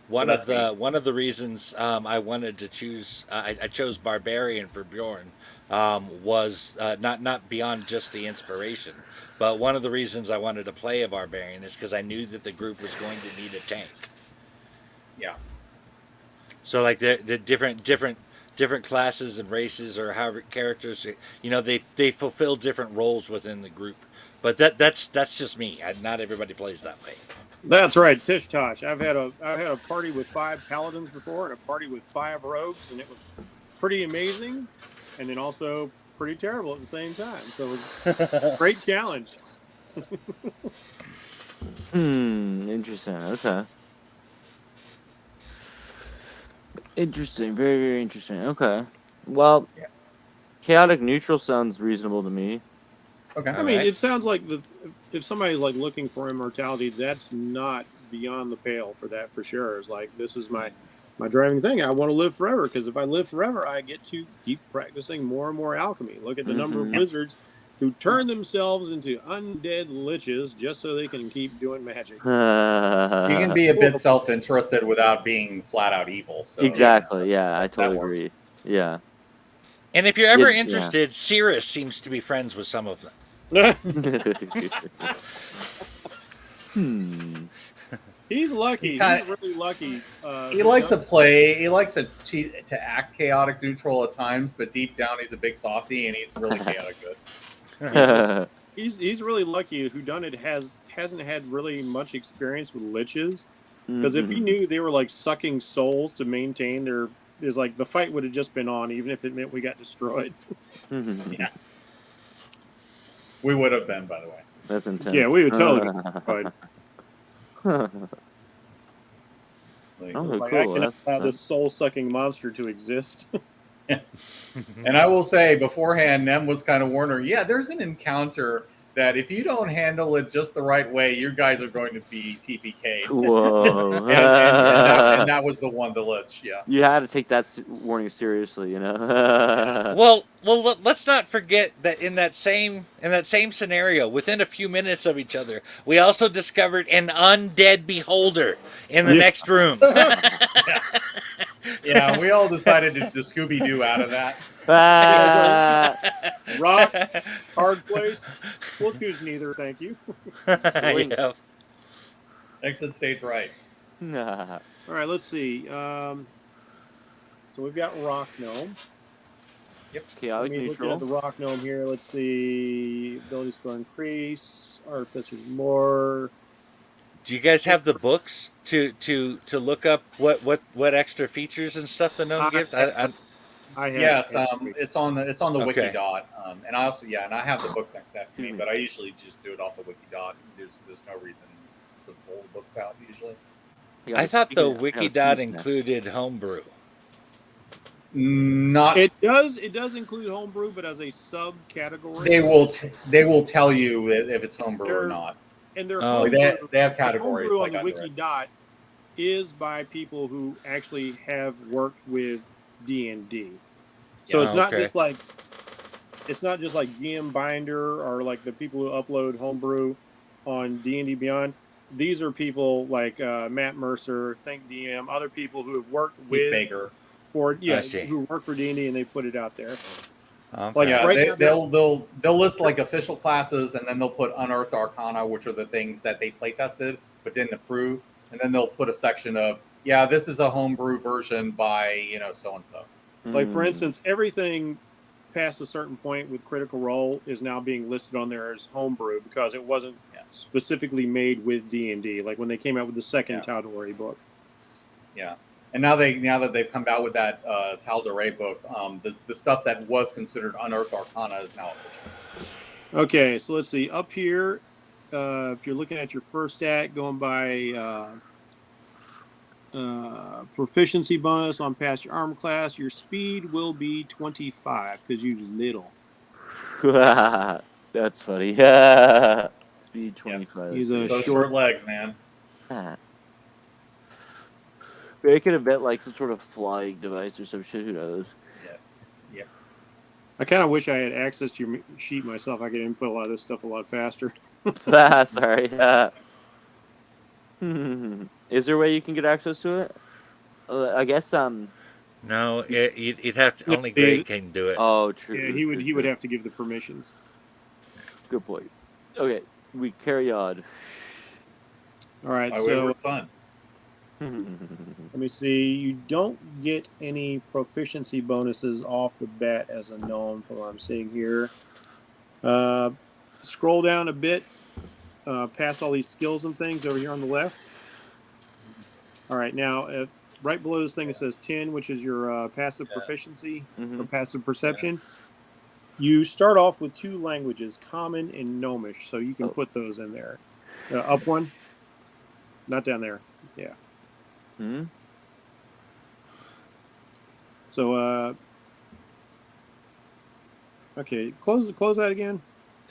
one of the reasons I wanted to choose I chose Barbarian for Bjorn was not beyond just the inspiration, but one of the reasons I wanted to play a Barbarian is because I knew that the group was going to need a tank. Yeah. So like the different classes and races or how characters, they fulfill different roles within the group. But that's just me. Not everybody plays that way. That's right, Tish Tosh. I've had a party with 5 paladins before and a party with 5 rogues, and it was pretty amazing, and then also pretty terrible at the same time. So it was a great challenge. Interesting. Okay. Interesting. Very, very interesting. Okay. Well, chaotic neutral sounds reasonable to me. Okay. I mean, it sounds like if somebody's like looking for immortality, that's not beyond the pale for that for sure. It's like, this is my driving thing. I want to live forever, because if I live forever, I get to keep practicing more and more alchemy. Look at the number of wizards who turn themselves into undead liches just so they can keep doing magic. You can be a bit self-interested without being flat out evil. So, exactly. Yeah, I totally agree. Yeah. And if you're ever interested, Cirrus seems to be friends with some of them. He's lucky. He's really lucky. He likes to play. He likes to act chaotic neutral at times, but deep down he's a big softie, and he's really chaotic good. He's really lucky. Whodunit hasn't had really much experience with liches, because if he knew they were like sucking souls to maintain their, is like the fight would have just been on, even if it meant we got destroyed. Yeah. We would have been, by the way. That's intense. Yeah, we would totally been destroyed. Cool. I can allow this soul-sucking monster to exist. And I will say beforehand, Nem was kind of warned her, there's an encounter that if you don't handle it just the right way, you guys are going to be TPK'd. Whoa. and that was the one, the Lich, You had to take that warning seriously, Well, let's not forget that in that same scenario, within a few minutes of each other, we also discovered an undead beholder in the next room. Yeah, we all decided to Scooby-Doo out of that. Rock, hard place. We'll choose neither, thank you. Yeah. Exit stage right. All right, let's see. So we've got Rock Gnome. Yep. Chaotic Looking neutral. at the Rock Gnome here. Let's see. Ability score increase. Artificer's Lore. Do you guys have the books to look up what extra features and stuff the gnome gives? I have. Yes, it's on the Okay. Wikidot, and I also and I have the books next to me, but I usually just do it off the Wikidot. There's no reason to pull the books out usually. I thought the Wikidot included homebrew. Not. It does include homebrew, but as a subcategory. They will tell you if it's homebrew or not. And their homebrew, they have categories. Homebrew like on the Wikidot is by people who actually have worked with D&D. So it's not just like GM Binder or like the people who upload homebrew on D&D Beyond. These are people like Matt Mercer, Think DM, other people who have worked with Baker. Or who work for D&D and they put it out there. Okay. Like they'll list like official classes, and then they'll put Unearthed Arcana, which are the things that they play tested but didn't approve, and then they'll put a section of this is a homebrew version by so and so. Like for instance, everything past a certain point with Critical Role is now being listed on there as homebrew because it wasn't specifically made with D&D. Like when they came out with the second Tal'Dorei book. Yeah. And now that they've come out with that Tal'Dorei book, the stuff that was considered Unearthed Arcana is now official. Okay, so let's see. Up here, if you're looking at your first stat, going by proficiency bonus on past your armor class, your speed will be 25 because you're little. That's funny. Speed 25. He's short legs, man. Make it a bit like some sort of flying device or some shit. Who knows? Yeah. I kind of wish I had access to your sheet myself. I could input a lot of this stuff a lot faster. Sorry. Is there a way you can get access to it? I guess. No, you'd have to. Only Greg can do it. Oh, true. Yeah, he would have to give the permissions. Good point. Okay, we carry on. All right, so it's fun. Let me see. You don't get any proficiency bonuses off the bat as a gnome from what I'm seeing here. Scroll down a bit past all these skills and things over here on the left. All right, now right below this thing it says 10, which is your passive proficiency or passive perception. You start off with 2 languages, Common and Gnomish, so you can put those in there. Up one, not down there. Yeah. Hmm. So, okay, close that again.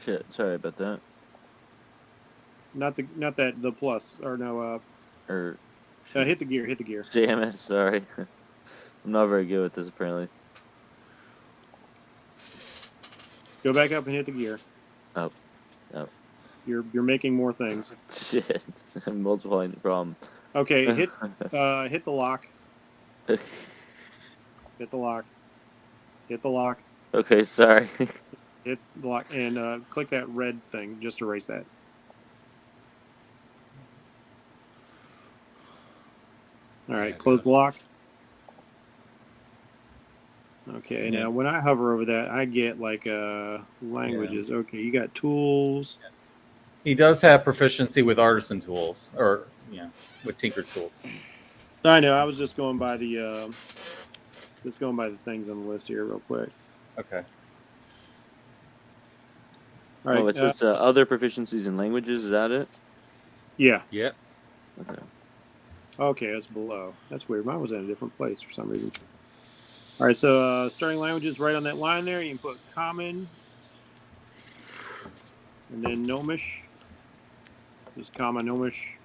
Shit, sorry about that. Not that the plus or no. Hit the gear. Damn it, sorry. I'm not very good with this apparently. Go back up and hit the gear. Oh. You're making more things. Shit, I'm multiplying the problem. Okay, hit the lock. Hit the lock. Hit the lock. Okay, sorry. Hit the lock and click that red thing. Just erase that. All right, close the lock. Okay, now when I hover over that, I get like languages. Yeah. Okay, you got tools. He does have proficiency with artisan tools, or with tinker tools. I know. I was just going by the things on the list here, real quick. Okay. All right. Oh, it says other proficiencies in languages. Is that it? Yeah. Yep. Okay. Okay, that's below. That's weird. Mine was in a different place for some reason. All right, so starting languages right on that line there. You can put Common and then Gnomish. Just Common, Gnomish.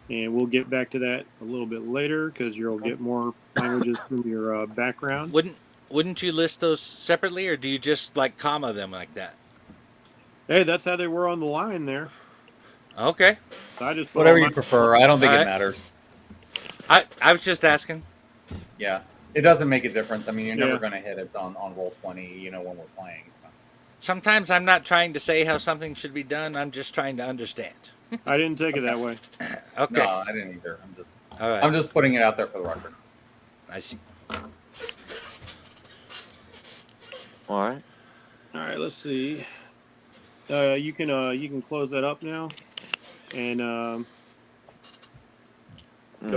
And we'll get back to that a little bit later because you'll get more languages from your background. Wouldn't you list those separately, or do you just like comma them like that? Hey, that's how they were on the line there. Okay. So I just whatever you prefer. I don't think it matters. I was just asking. Yeah. It doesn't make a difference. I mean, you're never going to hit it on Roll20, when we're playing. So. Sometimes I'm not trying to say how something should be done. I'm just trying to understand. I didn't take it that way. Okay. No, I didn't either. All right. I'm just putting it out there for the record. I see. All right. All right, let's see. You can close that up now, and go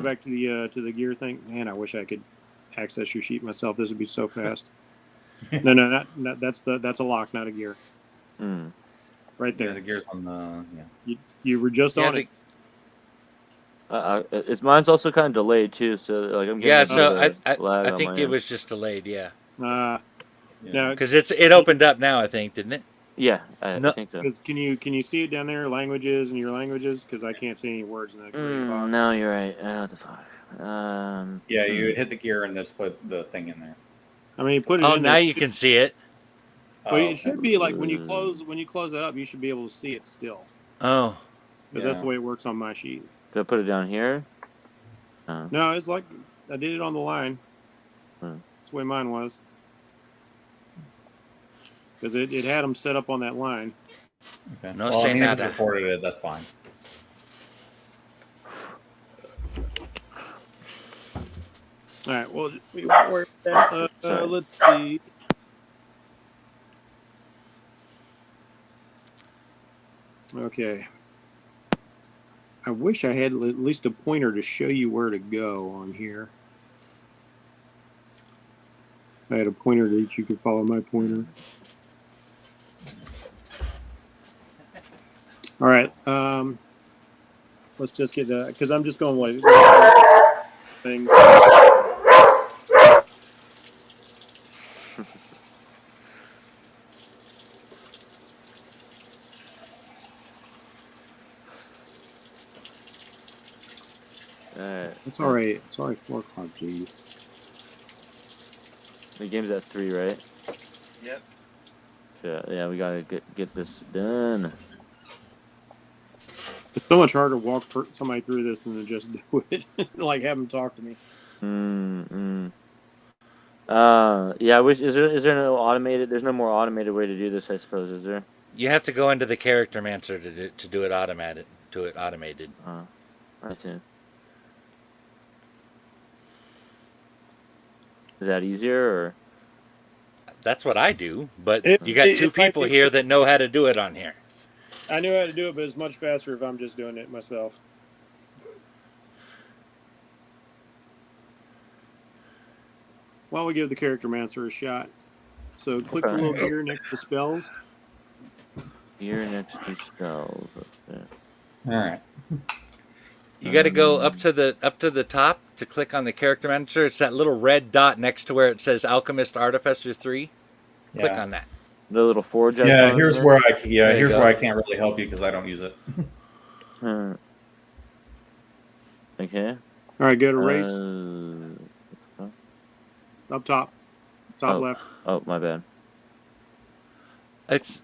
back to the gear thing. Man, I wish I could access your sheet myself. This would be so fast. No, that's a lock, not a gear. Right there. Yeah, the gears on the You were just on it. It's mine's also kind of delayed too, so like I'm getting so lag I on think my it end. was just delayed. Yeah. Now, Because it opened up now, I think, didn't it? Yeah, I think so. Because can you see it down there? Languages and your languages? Because I can't see any words in that green box. No, you're right. What the fuck? Yeah, you would hit the gear and just put the thing in there. I mean, put it Oh, in now there. you can see it. Well, it should be like when you close that up, you should be able to see it still. Oh. Because that's the way it works on my sheet. Do I put it down here? No, it's like I did it on the line. That's the way mine was. Because it had them set up on that line. Okay. No, well, say I mean, if it's nada. recorded it, that's fine. All right. Well, we won't worry about that. Let's see. Okay. I wish I had at least a pointer to show you where to go on here. I had a pointer that you could follow my pointer. All right. Let's just get that because I'm just going like things. It's all right. It's already 4 o'clock. Jeez. The game's at 3, right? Yep. Yeah, we gotta get this done. It's so much harder to walk somebody through this than to just do it. Like have them talk to me. Yeah. I wish. Is there no automated? There's no more automated way to do this, I suppose. Is there? You have to go into the character mancer to do it automated. I see. Is that easier or? That's what I do, but you got two people here that know how to do it on here. I knew how to do it, but it's much faster if I'm just doing it myself. Why don't we give the character mancer a shot? So click the little gear next to spells. Gear next to spells. Okay. All right. You got to go up to the top to click on the character manager. It's that little red dot next to where it says Alchemist Artificer 3. Click on that. The little forge. Yeah, here's where I can't really help you because I don't use it. Okay. All right, go to race. Up top. Top left. Oh, my bad. It's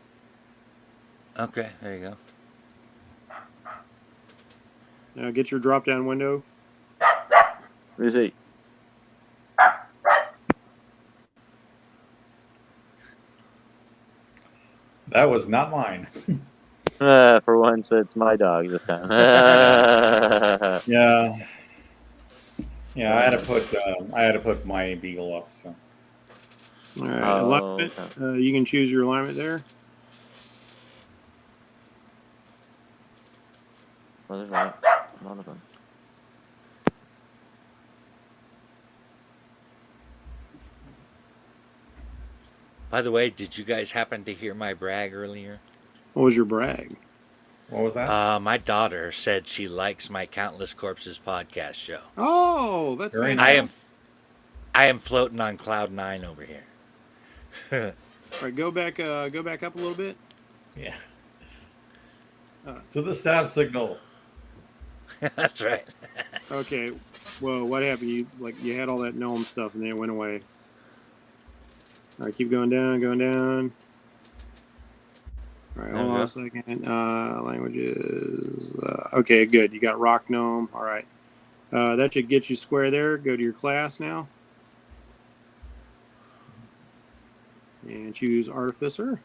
okay. There you go. Now get your drop-down window. Where is it? That was not mine. For once, it's my dog this time. Yeah. Yeah, I had to put my beagle up. So. All right, alignment. Okay. You can choose your alignment there. Well, there's a lot of them. By the way, did you guys happen to hear my brag earlier? What was your brag? What was that? My daughter said she likes my Countless Corpses podcast show. Oh, that's fantastic. I am floating on cloud 9 over here. All right, go back up a little bit. Yeah. To the stab signal. That's right. Okay. Well, what happened? You had all that gnome stuff and then it went away. All right, keep going down. All right, hold on a second. Languages. Okay, good. You got rock gnome. All right. That should get you square there. Go to your class now. And choose artificer.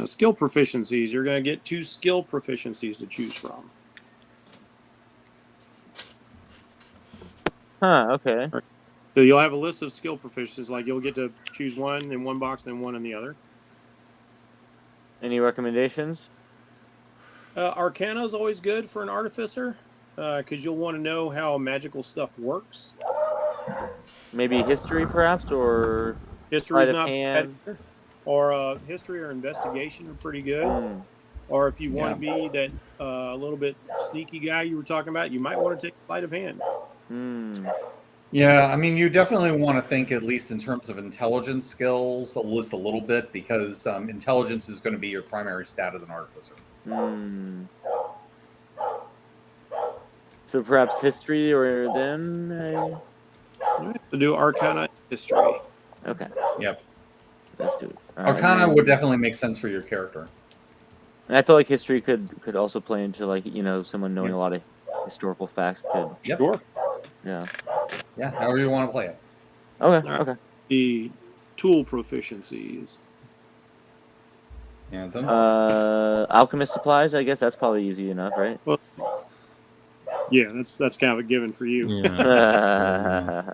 Skill proficiencies. You're going to get 2 skill proficiencies to choose from. Okay. So you'll have a list of skill proficiencies. Like you'll get to choose one in one box, then one in the other. Any recommendations? Arcana is always good for an artificer because you'll want to know how magical stuff works. Maybe history, perhaps, or history's not bad. Or history or investigation are pretty good. Or if you want to be that a little bit sneaky guy you were talking about, you might want to take sleight of hand. Yeah, I mean, you definitely want to think, at least in terms of intelligence skills, a little bit, because intelligence is going to be your primary stat as an artificer. So perhaps history, or then to do Arcana history. Okay. Yep. Let's do it. Arcana would definitely make sense for your character. And I feel like history could also play into, like, someone knowing a lot of historical facts could. Yep. Sure. Yeah. Yeah, however you want to play it. Okay. Right. Okay. The tool proficiencies. Yeah. Alchemist supplies. I guess that's probably easy enough, right? Well, yeah, that's kind of a given for you. Yeah.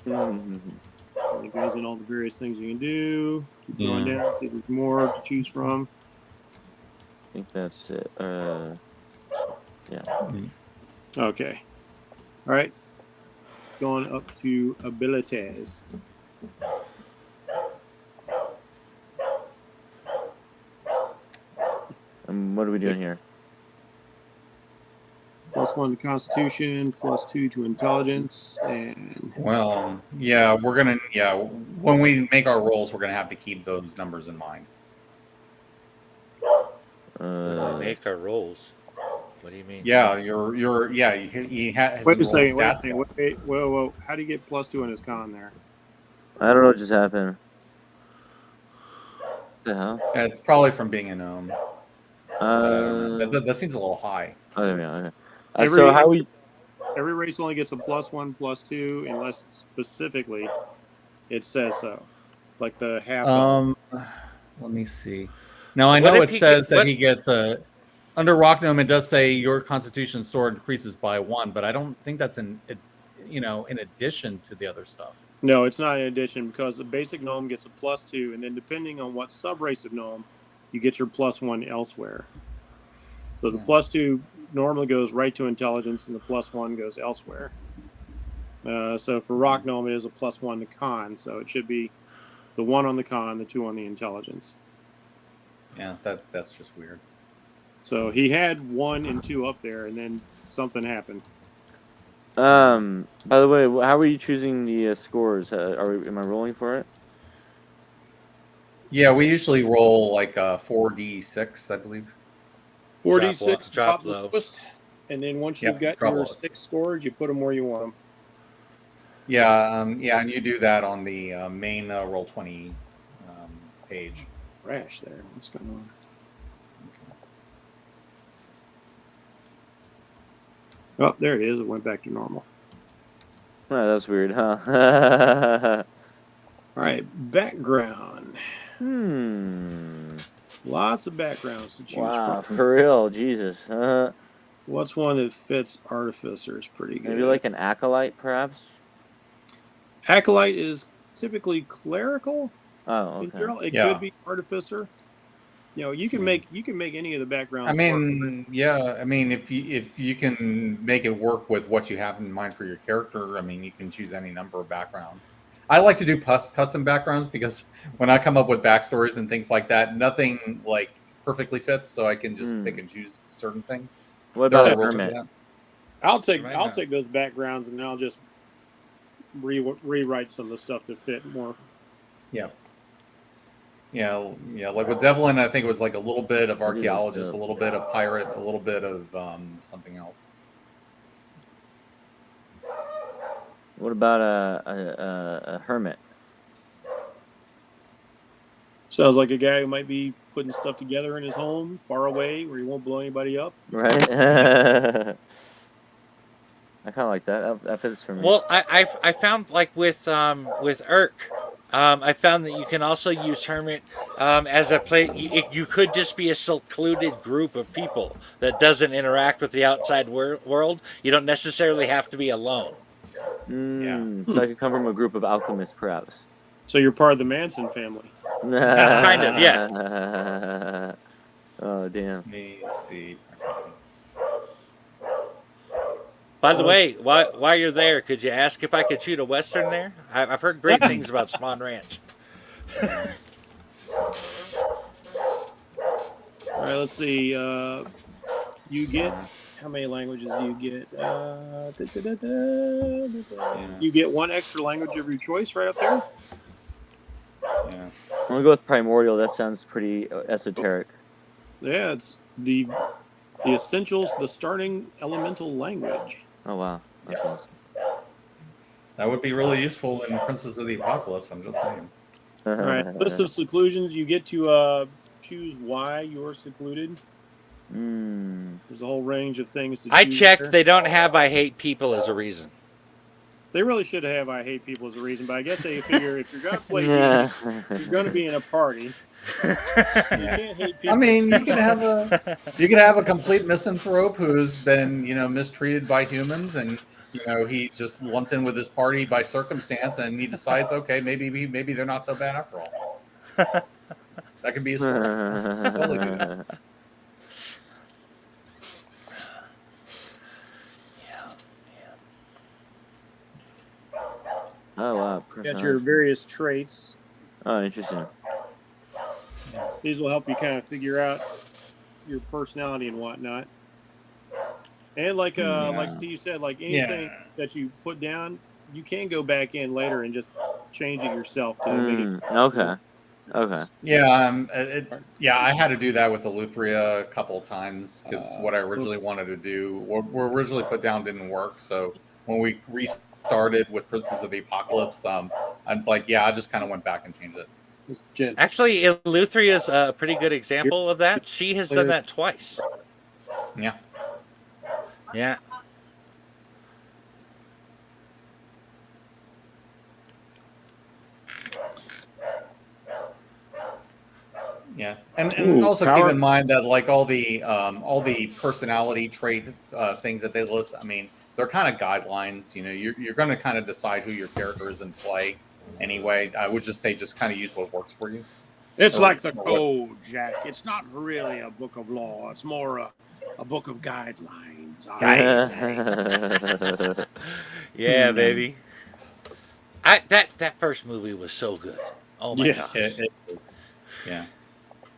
It goes in all the various things you can do. Keep going down, see if there's more to choose from. I think that's it. Yeah. Okay. All right. Going up to abilities. What are we doing here? +1 to Constitution, +2 to Intelligence, and well, yeah, when we make our rolls, we're gonna have to keep those numbers in mind. Make our rolls. What do you mean? Yeah, he has. Wait a second. Wait. Whoa. How do you get +2 on his con there? I don't know what just happened. What the hell? It's probably from being a gnome. That seems a little high. Oh, there we go. Okay. So how we? Every race only gets a +1, +2, unless specifically it says so. Like the half. Let me see. Now I know it says that he gets a. Under Rock Gnome, it does say your Constitution sword increases by 1, but I don't think that's in addition to the other stuff. No, it's not in addition, because the basic gnome gets a +2, and then depending on what subrace of gnome, you get your +1 elsewhere. So the +2 normally goes right to intelligence, and the +1 goes elsewhere. So for Rock Gnome, it is a +1 to con, so it should be the 1 on the con, the 2 on the intelligence. Yeah, that's just weird. So he had 1 and 2 up there, and then something happened. By the way, how are you choosing the scores? Am I rolling for it? Yeah, we usually roll like 4d6, I believe. 4d6, drop the low. lowest, and then once you've got your lowest. 6 scores, you put them where you want them. Yeah, and you do that on the main Roll20 page. Crash there. What's going on? Oh, there it is. It went back to normal. Oh, that's weird, huh? All right, background. Lots of backgrounds to choose wow, from. for real, Jesus. What's one that fits artificers pretty good? Maybe like an acolyte, perhaps? Acolyte is typically clerical. Oh, okay. In general, it could be artificer. You can make any of the backgrounds. I mean, if you can make it work with what you have in mind for your character, I mean, you can choose any number of backgrounds. I like to do custom backgrounds because when I come up with backstories and things like that, nothing like perfectly fits, so I can just pick and choose certain things. What about a hermit? I'll take those backgrounds and I'll just rewrite some of the stuff to fit more. Yeah. Like with Devlin, I think it was like a little bit of archaeologist, a little bit of pirate, a little bit of something else. What about a hermit? Sounds like a guy who might be putting stuff together in his home, far away, where he won't blow anybody up. Right. I kind of like that. That fits for me. Well, I found like with Urk, I found that you can also use hermit as a play. You could just be a secluded group of people that doesn't interact with the outside world. You don't necessarily have to be alone. So I could come from a group of alchemists, perhaps. So you're part of the Manson family. Kind of, yeah. Oh, damn. Let me see. By the way, while you're there, could you ask if I could shoot a western there? I've heard great things about Spawn Ranch. All right, let's see. You get how many languages do you get? You get one extra language of your choice right up there. Yeah. I'm gonna go with primordial. That sounds pretty esoteric. Yeah, it's the essentials, the starting elemental language. Oh wow, that's awesome. That would be really useful in Princess of the Apocalypse. I'm just saying. All right, list of seclusions. You get to choose why you're secluded. There's a whole range of things to choose. I checked. There. They don't have "I hate people" as a reason. They really should have "I hate people" as a reason, but I guess they figure if you're gonna play D&D, you're gonna be in a party. You can't hate people. I mean, you can have a complete misanthrope who's been, mistreated by humans, and he's just lumped in with his party by circumstance, and he decides, okay, maybe they're not so bad after all. That could be a story. Totally do that. Oh wow. Got your various traits. Oh, interesting. These will help you kind of figure out your personality and whatnot. And like Steve said, like anything that you put down, you can go back in later and just change it yourself to make it. Okay. Yeah, I had to do that with Eleutheria a couple of times because what I originally wanted to do, or originally put down, didn't work. So when we restarted with Princess of the Apocalypse, I was like, I just kind of went back and changed it. Actually, Eleutheria is a pretty good example of that. She has done that twice. Yeah. Yeah. Yeah, and also keep in mind that like all the personality trait things that they list, I mean, they're kind of guidelines. You're going to kind of decide who your character is in play anyway. I would just say kind of use what works for you. It's like the code, Jack. It's not really a book of law. It's more a book of guidelines. Yeah, baby. That first movie was so good. Oh my god. Yeah.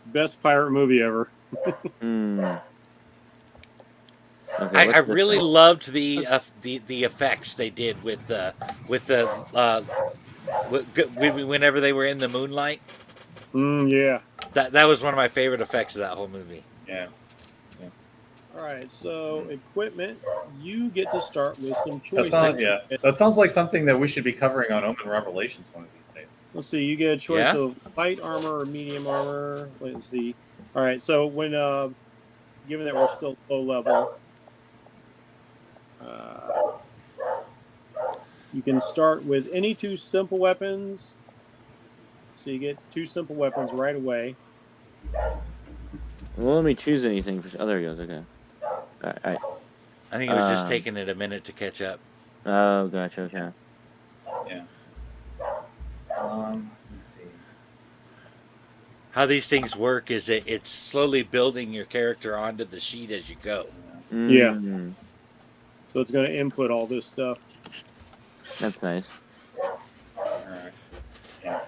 Best pirate movie ever. Okay, I really loved the effects they did with the whenever they were in the moonlight. Yeah. That was one of my favorite effects of that whole movie. Yeah. All right, so equipment, you get to start with some choices. That sounds like something that we should be covering on Omen Revelations one of these days. Let's see, you get a choice of light armor or medium armor. Let's see. All right, so when given that we're still low level, you can start with any two simple weapons. So you get two simple weapons right away. Well, let me choose anything. Oh, there he goes. Okay. All right. I think it was just taking it a minute to catch up. Oh, gotcha. Okay. Yeah. Let's see. How these things work is it's slowly building your character onto the sheet as you go. Yeah. So it's going to input all this stuff. That's nice. All right. Yeah.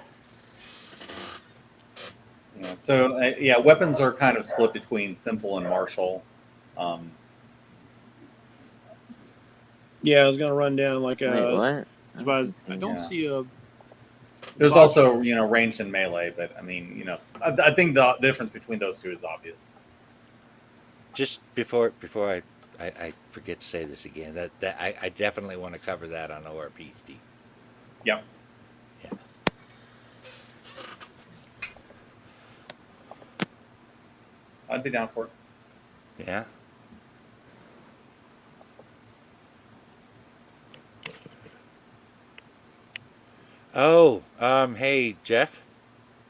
Yeah. So weapons are kind of split between simple and martial. Yeah, I was going to run down like what? I don't see a. There's also ranged and melee, but I mean I think the difference between those two is obvious. Just before I forget to say this again, that I definitely want to cover that on ORPD. Yep. Yeah. I'd be down for it. Yeah. Oh, hey Jeff.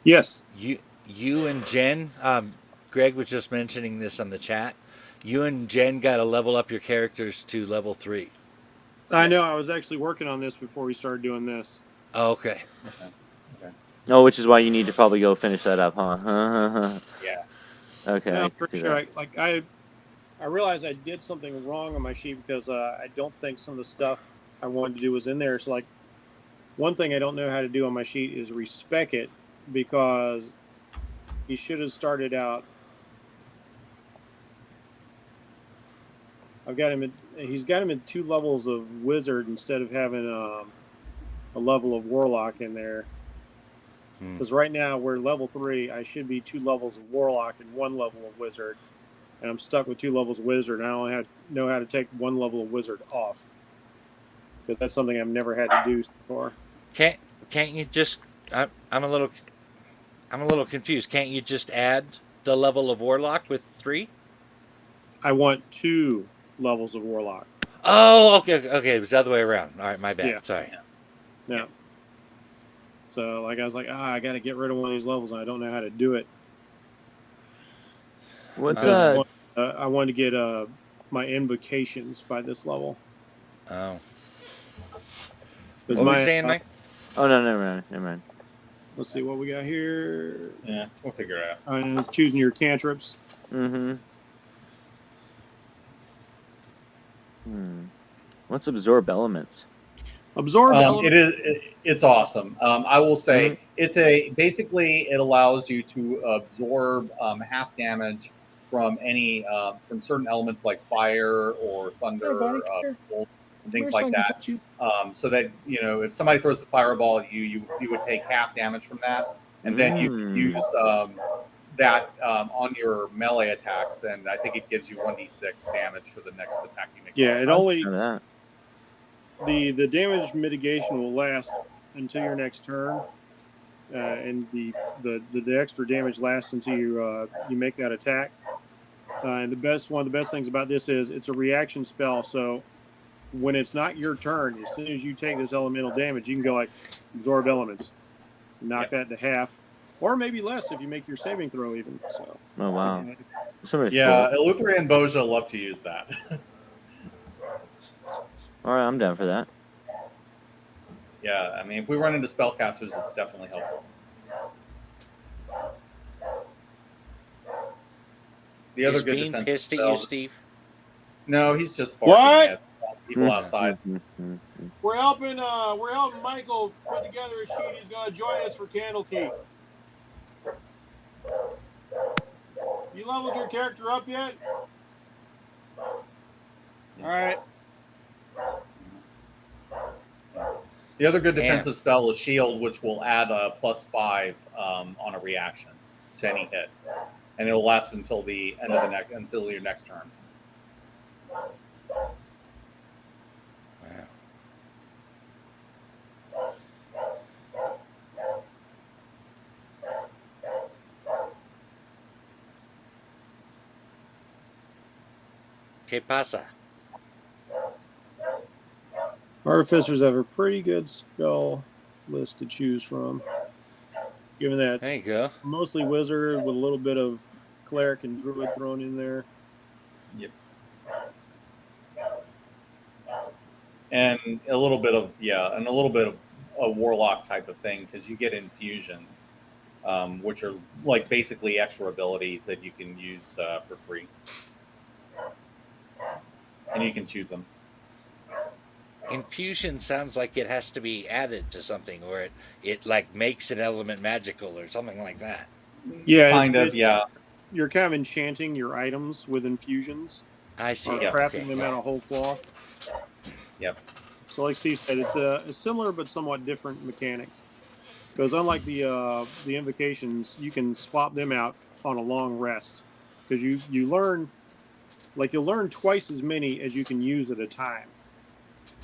Yes. You and Jen. Greg was just mentioning this on the chat. You and Jen got to level up your characters to level 3. I know. I was actually working on this before we started doing this. Oh, okay. Oh, which is why you need to probably go finish that up, huh? Yeah. Okay. Yeah, I I'm can pretty see sure. that. I realized I did something wrong on my sheet because I don't think some of the stuff I wanted to do was in there. So, like, one thing I don't know how to do on my sheet is respec it, because he should have started out. He's got him in 2 levels of wizard instead of having a level of warlock in there. Because right now we're level 3. I should be 2 levels of warlock and 1 level of wizard, and I'm stuck with 2 levels of wizard. And I only know how to take 1 level of wizard off, because that's something I've never had to do before. Can't you just? I'm a little confused. Can't you just add the level of warlock with 3? I want 2 levels of warlock. Oh, okay. It was the other way around. All right, my bad. Yeah. Sorry. Yeah. So, like, I was like, I got to get rid of one of these levels, and I don't know how to do it. What's I wanted to get my invocations by this level. Oh. What were you saying, Mike? Oh no, never mind. Let's see what we got here. Yeah, we'll figure it out. And choosing your cantrips. What's absorb elements? Absorb elements. It's awesome. I will say basically it allows you to absorb half damage from from certain elements like fire or thunder, and things like that. So that if somebody throws a fireball at you, you would take half damage from that, and then you can use that on your melee attacks, and I think it gives you 1d6 damage for the next attack you make. Yeah, it only the damage mitigation will last until your next turn, and the extra damage lasts until you make that attack. And one of the best things about this is it's a reaction spell. So when it's not your turn, as soon as you take this elemental damage, you can go like absorb elements, knock that to half, or maybe less if you make your saving throw even. So. Oh wow. Yeah, Eleuthera and Boja love to use that. All right, I'm down for that. Yeah, I mean, if we run into spellcasters, it's definitely helpful. The other good defense. Pissed at you, Steve? No, he's just barking at people outside. We're helping Michael put together a sheet. He's going to join us for Candlekeep. You leveled your character up yet? All right. The other good defensive spell is Shield, which will add a +5 on a reaction to any hit, and it'll last until the end of until your next turn. Wow. ¿Qué pasa? Artificers have a pretty good spell list to choose from. Given that there you go. Mostly wizard with a little bit of cleric and druid thrown in there. Yep. And a little bit of a warlock type of thing, because you get infusions, which are like basically extra abilities that you can use for free, and you can choose them. Infusion sounds like it has to be added to something, or it like makes an element magical or something like that. Yeah, kind of. Yeah, you're kind of enchanting your items with infusions. I see. Crafting them out of whole cloth. Yep. So, like Steve said, it's a similar but somewhat different mechanic. Because unlike the invocations, you can swap them out on a long rest. Because you learn, you'll learn twice as many as you can use at a time.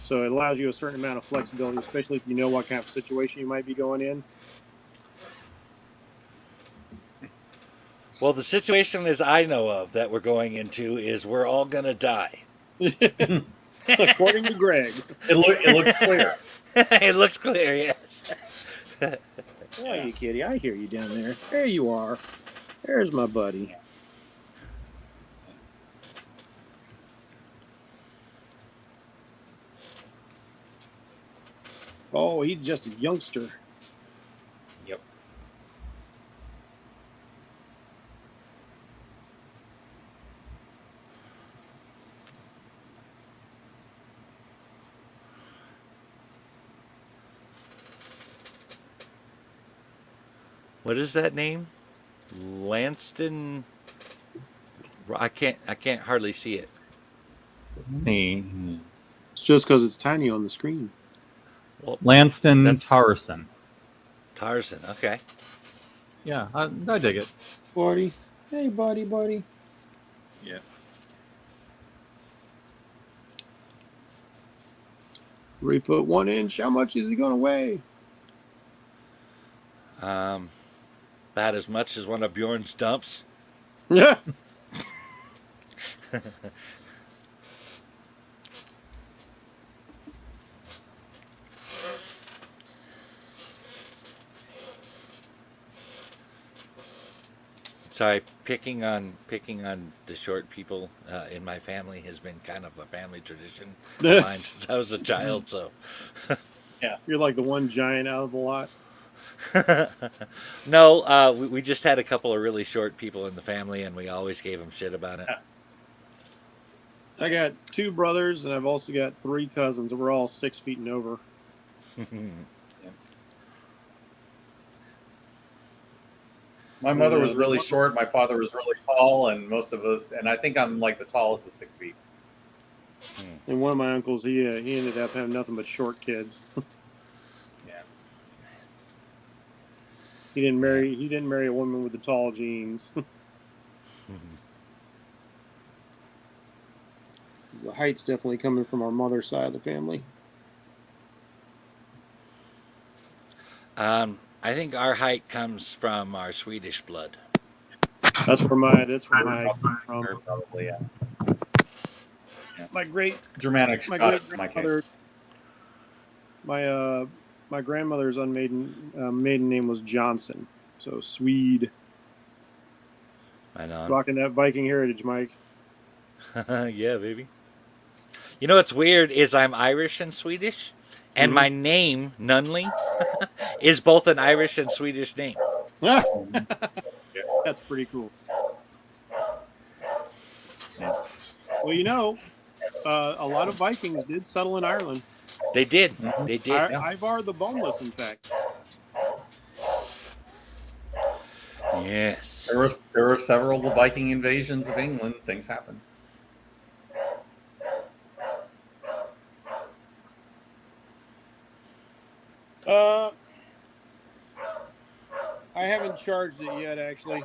So it allows you a certain amount of flexibility, especially if you know what kind of situation you might be going in. Well, the situation as I know of that we're going into is we're all going to die. According to Greg. It looks clear. It looks clear, yes. Yeah, you kitty. I hear you down there. There you are. There's my buddy. Oh, he's just a youngster. Yep. What is that name? Lanston. I can't hardly see it. It's just because it's tiny on the screen. Well, Lanston Tarson. Tarzan. Okay. Yeah, I dig it. Buddy. Hey, buddy. Yeah. 3 foot 1 inch. How much is he going to weigh? About as much as one of Bjorn's dumps. Yeah. Sorry, picking on the short people in my family has been kind of a family tradition of mine since I was a child. So, yeah, you're like the one giant out of the lot. No, we just had a couple of really short people in the family, and we always gave them shit about it. I got 2 brothers, and I've also got 3 cousins, and we're all 6 feet and over. My mother was really short. My father was really tall, and most of us, and I think I'm like the tallest at 6 feet. And one of my uncles, he ended up having nothing but short kids. Yeah. He didn't marry a woman with the tall genes. The height's definitely coming from our mother's side of the family. I think our height comes from our Swedish blood. That's where my come from. Probably, yeah. My great Germanic Scottish in my case. My grandmother's maiden name was Johnson, so Swede. I know. Rocking that Viking heritage, Mike. Yeah, baby. You know what's weird is I'm Irish and Swedish, and my name, Nunley, is both an Irish and Swedish name. That's pretty cool. Well, you know, a lot of Vikings did settle in Ireland. They did. They did. Ivar the Boneless, in fact. Yes. There were several Viking invasions of England. Things happened. I haven't charged it yet, actually.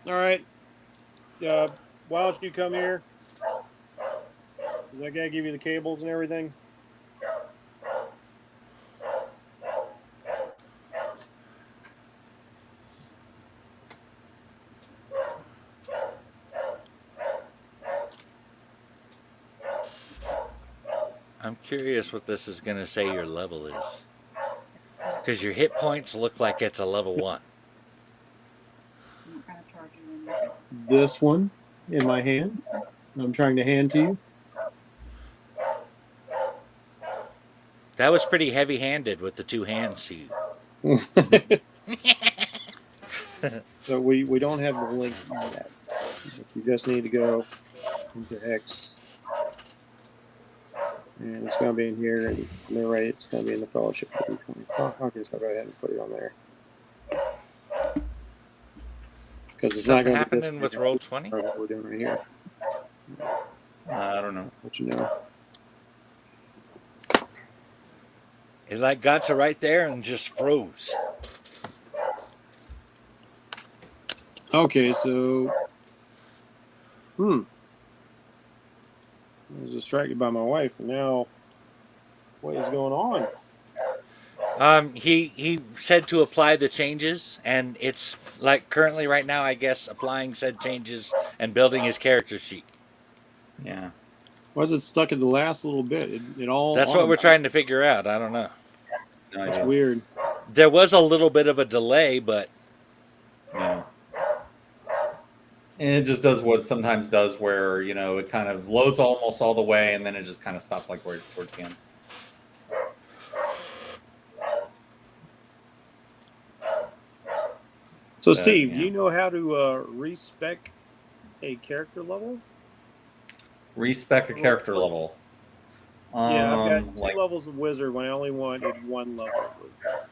All right. Why don't you come here? Because I got to give you the cables and everything. I'm curious what this is going to say your level is. Because your hit points look like it's a level 1. This one in my hand. I'm trying to hand to you. That was pretty heavy-handed with the 2 hands to you. So we don't have the link yet. You just need to go into X. And it's going to be in here, and on the right, it's going to be in the Fellowship of the D20. Oh, okay, so I'll go ahead and put it on there. Because it's not going to be happening with Roll20? What we're doing right here. I don't know. Let you know. It like got to right there and just froze. Okay, so I was distracted by my wife, and now what is going on? He said to apply the changes, and it's like currently right now, I guess, applying said changes and building his character sheet. Yeah. Why is it stuck at the last little bit? It all. That's what we're trying to figure out. I don't know. That's weird. There was a little bit of a delay, but yeah. And it just does what it sometimes does, where it kind of loads almost all the way, and then it just kind of stops like towards the end. So, Steve, do you know how to respec a character level? Respec a character level. Yeah, I've got 2 levels of wizard when I only wanted 1 level of wizard.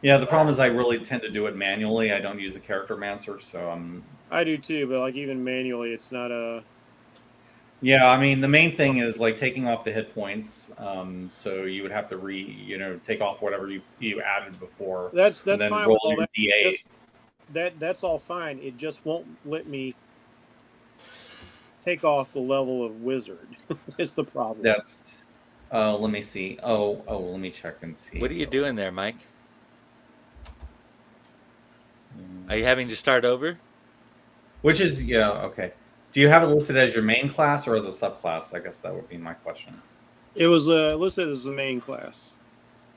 Yeah, the problem is I really tend to do it manually. I don't use a character mancer, so I do too, but like even manually, it's not a. Yeah, I mean the main thing is like taking off the hit points. So you would have to take off whatever you added before. That's fine with all that. DA. That's all fine. It just won't let me take off the level of wizard. It's the problem. That's. Let me see. Oh, let me check and see. What are you doing there, Mike? Are you having to start over? Which is okay. Do you have it listed as your main class or as a subclass? I guess that would be my question. It was listed as the main class.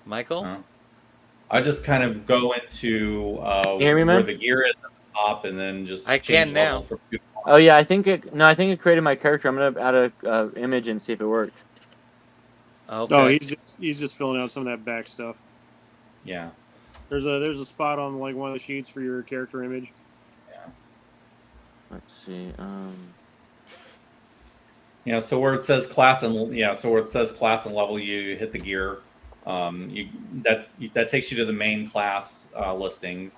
Michael? I just kind of go into where the gear is at the top, and then just. I can now. Oh yeah, I think it created my character. I'm gonna add a image and see if it worked. Okay. Oh, he's just filling out some of that back stuff. Yeah. There's a spot on like one of the sheets for your character image. Yeah. Let's see. So where it says class and level, you hit the gear. That takes you to the main class listings.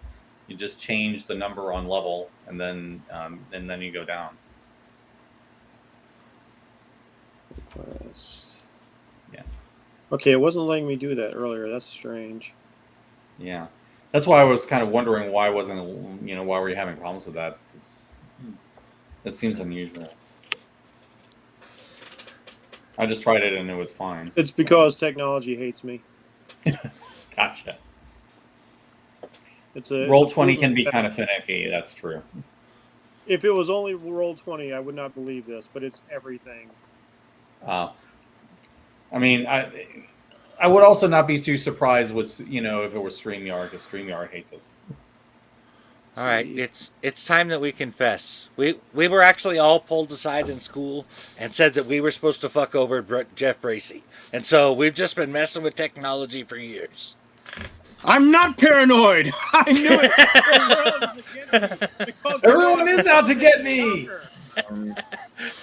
You just change the number on level, and then you go down. Class. Yeah. Okay, it wasn't letting me do that earlier. That's strange. Yeah, that's why I was kind of wondering why why were you having problems with that? 'Cause that seems unusual. I just tried it and it was fine. It's because technology hates me. Gotcha. Roll20 can be kind of finicky. That's true. If it was only Roll20, I would not believe this, but it's everything. I mean, I would also not be too surprised with if it was StreamYard, because StreamYard hates us. All right, it's time that we confess. We were actually all pulled aside in school and said that we were supposed to fuck over Jeff Bracey, and so we've just been messing with technology for years. I'm not paranoid. I knew it. Everyone is out to get me.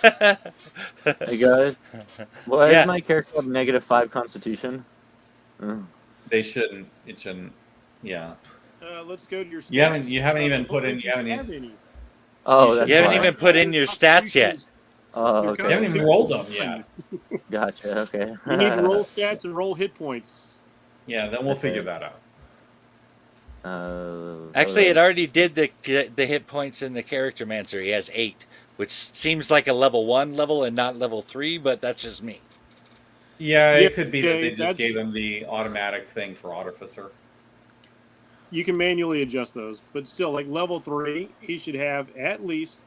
Hey guys, why does my character have -5 Constitution? They shouldn't. It shouldn't. Yeah. Let's go to your stats. You haven't even put in. You haven't even. Oh, that's you haven't even put in your stats yet. Oh, okay. You haven't even rolled them yet. Gotcha. Okay. You need to roll stats and roll hit points. Yeah, then we'll figure that out. Actually, it already did the hit points in the character mancer. He has 8, which seems like a level 1 level and not level 3, but that's just me. Yeah, it could be that they just gave him the automatic thing for Artificer. You can manually adjust those, but still, like level 3, he should have at least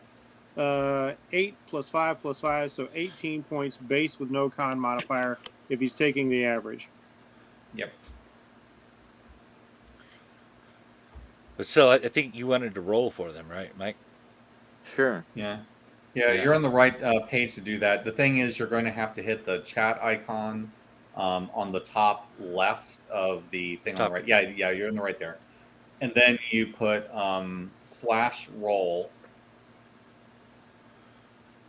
8 plus 5 plus 5, so 18 points base with no con modifier if he's taking the average. Yep. But still, I think you wanted to roll for them, right, Mike? Sure. Yeah, you're on the right page to do that. The thing is, you're going to have to hit the chat icon on the top left of the thing on the right. Yeah, you're in the right there. And then you put /roll,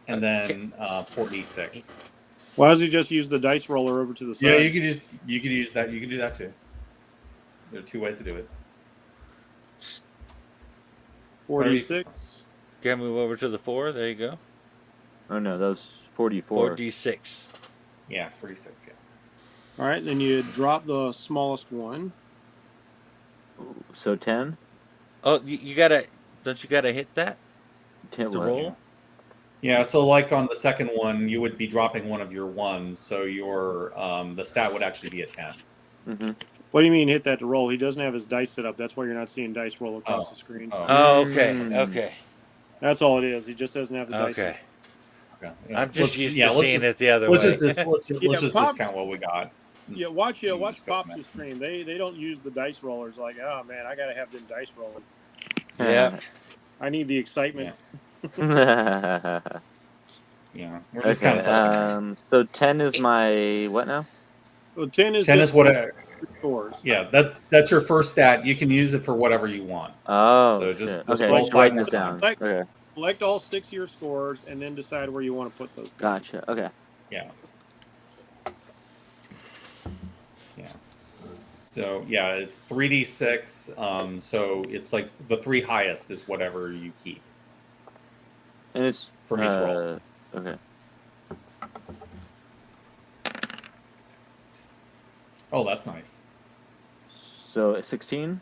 and then 4d6. Why does he just use the dice roller over to the side? Yeah, you could use that. You can do that too. There are 2 ways to do it. 4d6. Can move over to the 4. There you go. Oh no, that was 44. 4d6. Yeah, 46. Yeah. All right, then you drop the smallest one. So 10. Oh, you gotta. Don't you gotta hit that 10 to roll? Yeah, so like on the second one, you would be dropping one of your 1s, so your the stat would actually be a 10. Mm-hmm. What do you mean hit that to roll? He doesn't have his dice set up. That's why you're not seeing dice roll across the screen. Oh, okay, okay. That's all it is. He just doesn't have the dice. Okay. Yeah. I'm just used to let's seeing it the other let's way. let's just Pops, discount what we got. yeah, watch You can just go Pops' from stream. They don't use the dice rollers. Like, oh man, I gotta have them dice rolling. Yeah. I need the excitement. Yeah. Yeah. We're just kind Okay. of testing it. So 10 is my what now? Well, 10 is 10 just is what scores. yeah, that's your first stat. You can use it for whatever you want. Oh, So shit. just Okay, roll just five writing more this down. times. Okay, Select all 6 of your scores and then decide where you want to put those things. gotcha. Okay. Yeah. Yeah. So yeah, it's 3d6. So it's like the 3 highest is whatever you keep And it's from each roll. Okay. Oh, that's nice. So 16.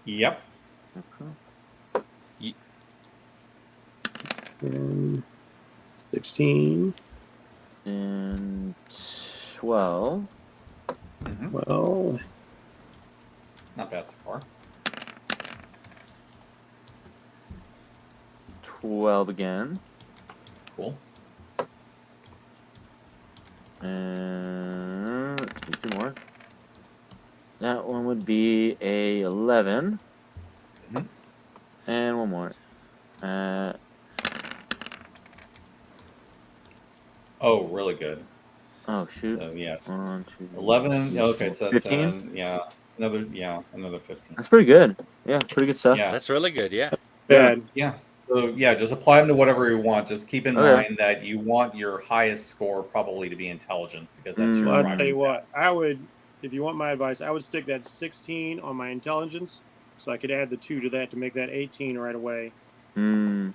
Yep. Okay. And 16. And 12. Well, Not bad so far. 12 again. Cool. And let's do 2 more. That one would be a 11. Mhm. And 1 more. Oh, really good. Oh shoot. So yeah, 1, 2, 11. Okay, so that's 15. another 15. That's pretty good. Yeah, pretty good stuff. Yeah. That's really good. Yeah. bad. Yeah. So yeah, just apply them to whatever you want. Just keep in Okay. mind that you want your highest score probably to be intelligence because that's your Well, I'll driving tell you stat. what, I would, if you want my advice, I would stick that 16 on my intelligence so I could add the 2 to that to make that 18 right away. Mm.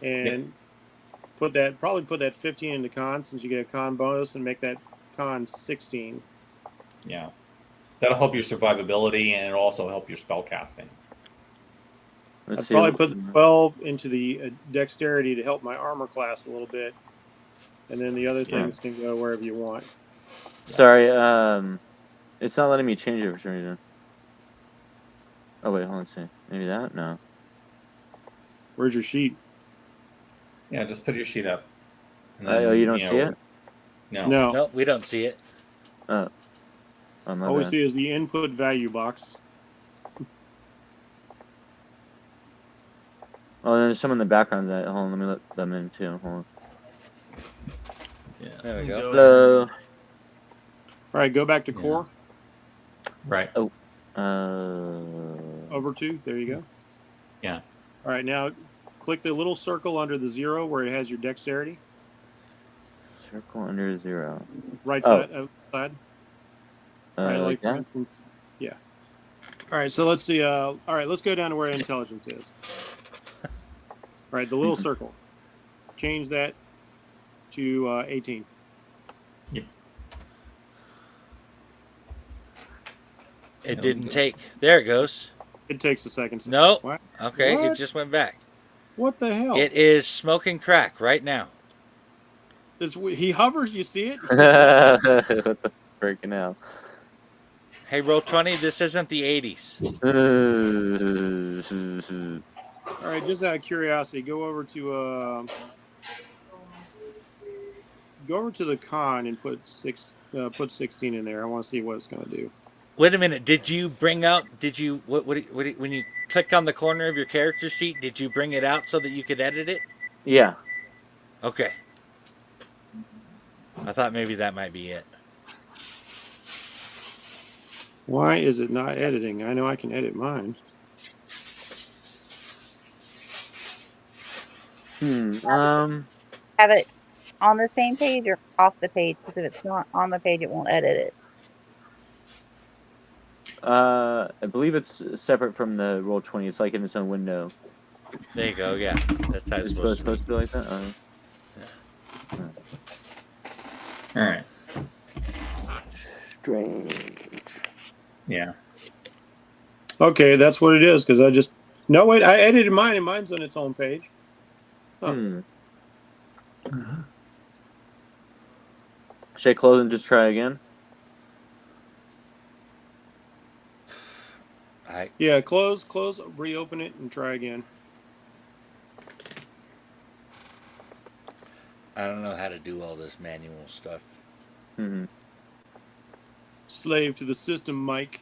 And put that 15 into con since you get a con bonus and make that con 16. Yeah. That'll help your survivability and it'll also help your spell casting. I'd probably put the 12 into the dexterity to help my armor class a little bit. And then the other things can go wherever you want. Sorry, it's not letting me change it for some reason. Oh wait, hold on, let's see. Maybe that? No. Where's your sheet? Yeah, just put your sheet up. And Oh, you don't see it? No. No, we don't see it. Oh. Oh, my All we bad. see is the input value box. Oh, there's some in the background that. Hold on, let me let them in too. Hold on. Yeah. There we go. Hello. All right, go back to core. Right. Oh. Overtooth. There you go. Yeah. All right, now click the little circle under the 0 where it has your dexterity. Circle under 0. Right Oh. side. Right, like for that? instance, yeah. All right, so let's see. All right, let's go down to where intelligence is. All right, the little circle. Change that to 18. Yep. It didn't take. There it goes. It takes a second. No. What? Okay, What? it just went back. What the hell? It is smoking crack right now. He hovers. You see it? What the freaking hell? Hey, Roll20, this isn't the 80s. All right, just out of curiosity, go over to the con and put 16 in there. I want to see what it's going to do. Wait a minute. Did you bring out? Did you when you click on the corner of your character sheet? Did you bring it out so that you could edit it? Yeah. Okay. I thought maybe that might be it. Why is it not editing? I know I can edit mine. Have it on the same page or off the page? Because if it's not on the page, it won't edit it. I believe it's separate from the Roll20. It's like in its own window. There you go. Yeah, that's how it's supposed to be like that. All right. Strange. Yeah. Okay, that's what it is. Because I edited mine and mine's on its own page. Huh. Should I close and just try again? Yeah, close, reopen it, and try again. I don't know how to do all this manual stuff. Mm-hmm. Slave to the system, Mike.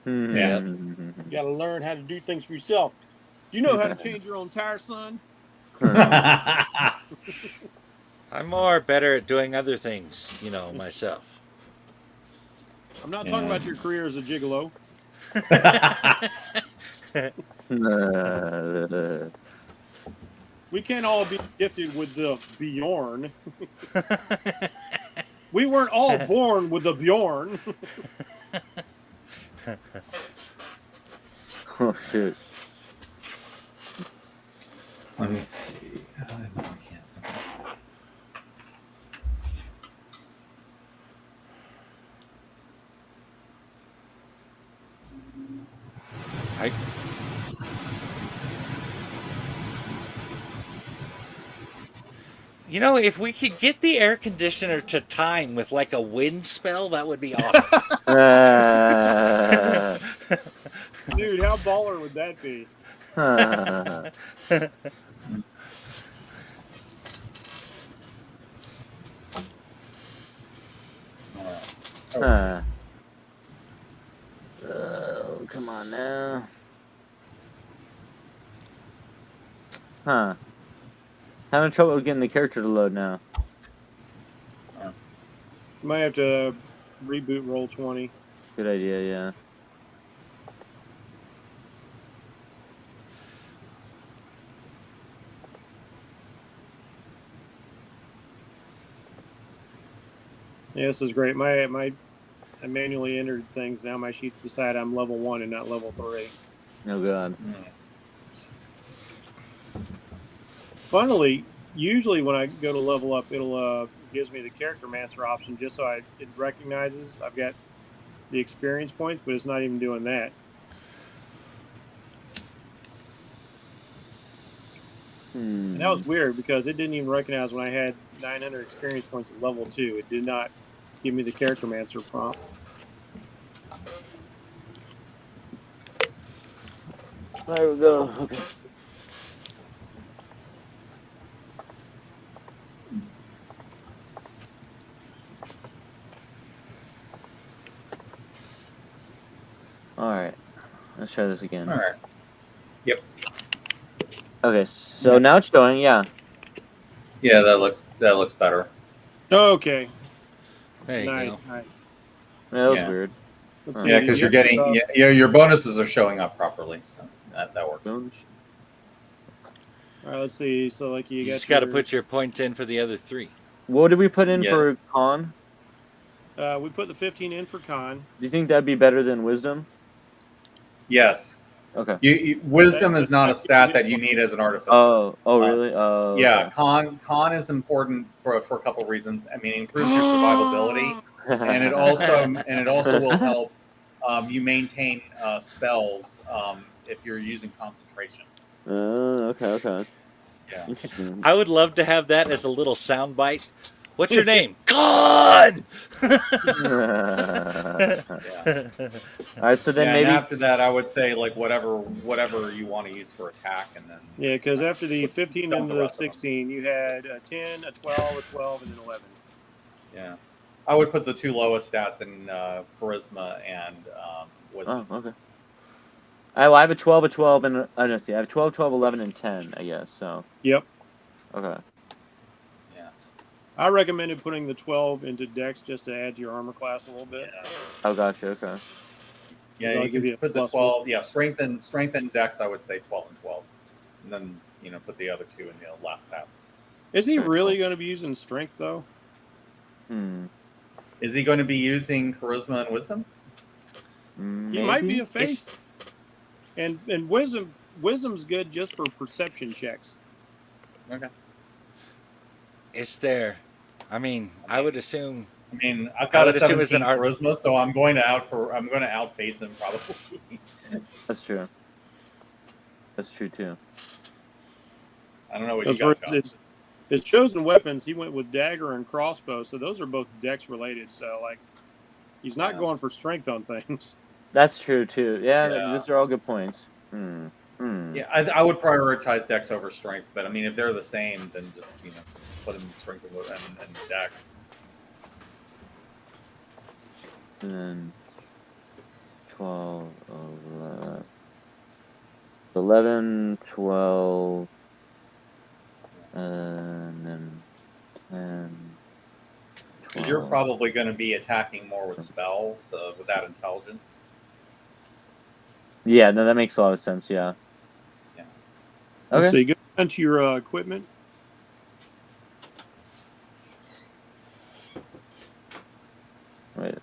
Mm-hmm. Yeah. You gotta learn how to do things for yourself. Do you know how to change your own tire, son? I'm more better at doing other things, myself. I'm not talking about your career as a gigolo. We can't all be gifted with the Bjorn. We weren't all born with the Bjorn. Oh shoot. Let me see. No, I can't. If we could get the air conditioner to time with like a wind spell, that would be awesome. Dude, how baller would that be? Oh, come on now. Huh. Having trouble getting the character to load now. Might have to reboot Roll20. Good idea, yeah. Yeah, this is great. I manually entered things. Now my sheets decide I'm level 1 and not level 3. Oh god. Funnily, usually when I go to level up, it'll gives me the character mancer option just so it recognizes I've got the experience points, but it's not even doing that. And that was weird because it didn't even recognize when I had 900 experience points at level 2. It did not give me the character mancer prompt. There we go. Okay. Alright. Let's try this again. Alright. Yep. Okay, so now it's showing, yeah. Yeah, that looks better. Okay. There you nice. Yeah, that was weird. Let's see, Yeah, because you're getting your bonuses are showing up properly, so that works. All right, let's see. So like you just got to put your points in for the other 3. What did we put in for con? We put the 15 in for con. Do you think that'd be better than wisdom? Yes. Okay. Wisdom is not a stat that you need as an artificer. Oh, really? Oh. Yeah, okay. Con is important for a couple reasons. I mean, it improves your survivability, and it also will help you maintain spells if you're using concentration. Okay. Yeah. Interesting. I would love to have that as a little sound bite. What's your name? Con! All right, so then maybe after that, I would say like whatever you want to use for attack, and then because after the 15 into the 16, you had a 10, a 12, a 12, and an 11. Yeah, I would put the 2 lowest stats in charisma and wisdom. Oh, okay. I have a 12, a 12, and I have 12, 12, 11, and 10, I guess. So. Yep. Okay. I recommended putting the 12 into Dex just to add to your armor class a little bit. Oh, gotcha. Okay. Yeah, you can put the 12. Yeah, strength and Dex. I would say 12 and 12, and then put the other 2 in the last stats. Is he really going to be using strength though? Is he going to be using charisma and wisdom? He might be a face. And wisdom's good just for perception checks. Okay. It's there. I mean, I would assume. I mean, I've got a 17 charisma, so I'm going to outface him probably. That's true. That's true too. I don't know what you got. His chosen weapons, he went with dagger and crossbow, so those are both dex related. So like, he's not going for strength on things. That's true too. Yeah, these are all good points. Yeah, I would prioritize dex over strength, but I mean, if they're the same, then just put him in strength and dex. And then 12, 11, 12, and then 10, Because you're 12. probably going to be attacking more with spells without intelligence. Yeah, no, that makes a lot of sense. Yeah. Yeah. Let's Okay. see. Go down to your equipment. Wait,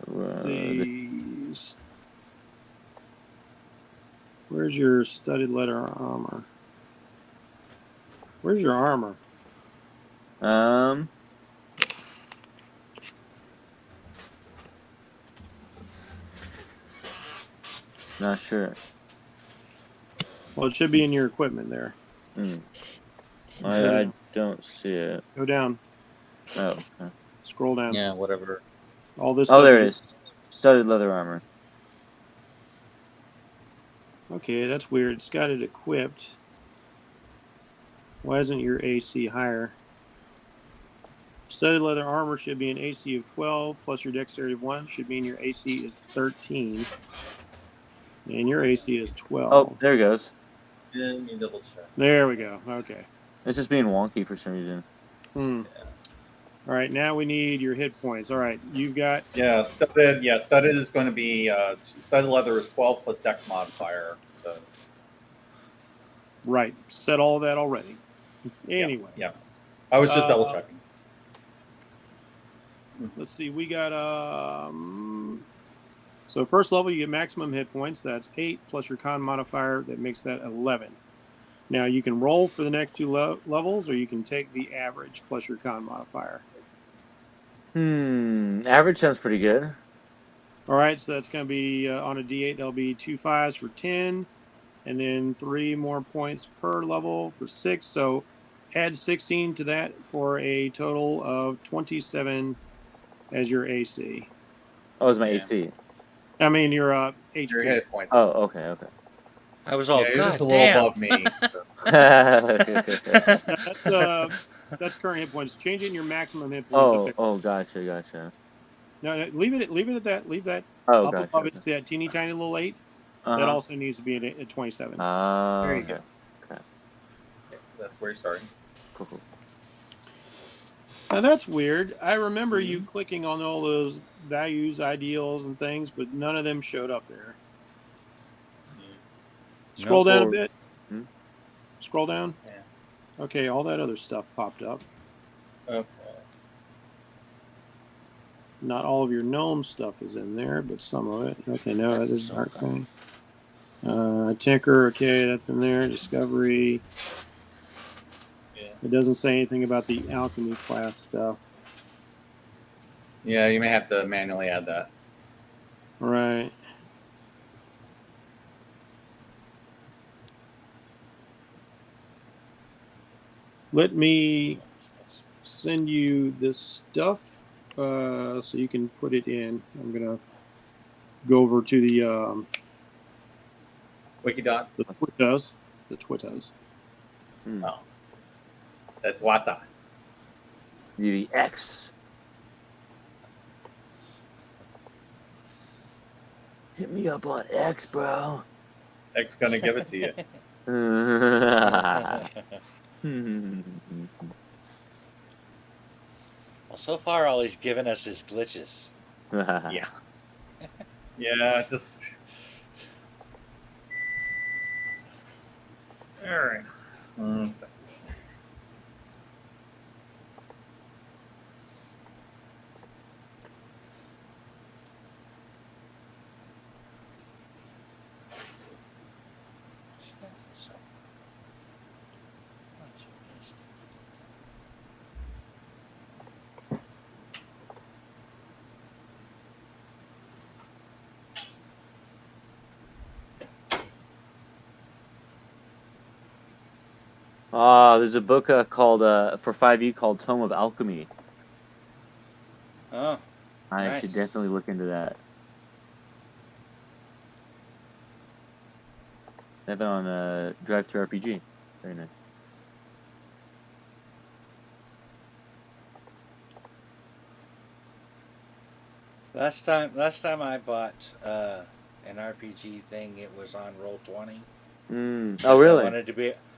where's your studded leather armor? Where's your armor? Not sure. Well, it should be in your equipment there. I don't see it. Go down. Oh. Okay. Scroll down. Yeah, whatever. All this. Oh, stuff there it is. Studded leather armor. Okay, that's weird. It's got it equipped. Why isn't your AC higher? Studded leather armor should be an AC of 12 plus your dexterity of 1 should mean your AC is 13. And your AC is 12. Oh, there it goes. Let me double check. There we go. Okay. It's just being wonky for some reason. Yeah. All right, now we need your hit points. All right, you've got... Yeah, studded. Yeah, studded is going to be... studded leather is 12 plus dex modifier. So. Right. Said all that already. Anyway. Yeah. I was just double checking. Let's see. We got... So first level, you get maximum hit points. That's 8 plus your con modifier. That makes that 11. Now, you can roll for the next two levels, or you can take the average plus your con modifier. Average sounds pretty good. All right, so that's going to be on a D8, there'll be 2 5s for 10, and then 3 more points per level for 6. So add 16 to that for a total of 27 as your AC. Oh, it's my AC. I mean, your HP. Your hit points. Oh, okay. I was all, you're God just a damn. little above me. That's current hit points. Changing your maximum hit points. Gotcha. No, leave it at that. Leave that Oh, up gotcha. above. It's that teeny tiny little 8. That also needs to be at 27. There you go. Okay. That's where you're starting. Cool. Now that's weird. I remember you clicking on all those values, ideals, and things, but none of them showed up there. Scroll down a bit. Scroll down. Yeah. Okay, all that other stuff popped up. Okay. Not all of your gnome stuff is in there, but some of it. Okay, no, that is dark thing. Tinker, okay, that's in there. Discovery. Yeah. It doesn't say anything about the alchemy class stuff. Yeah, you may have to manually add that. Right. Let me send you this stuff so you can put it in. I'm going to go over to the Wikidot? The Twitters. Oh. That's Wata. The X. Hit me up on X, bro. X gonna give it to you. Well, so far all he's given us is glitches. Yeah. Yeah, just... Alright. One second. There's a book called for 5e called Tome of Alchemy. Oh, I should definitely look into that. They have it on Drive Through RPG. Very nice. Last time I bought an RPG thing, it was on Roll20. Oh, really?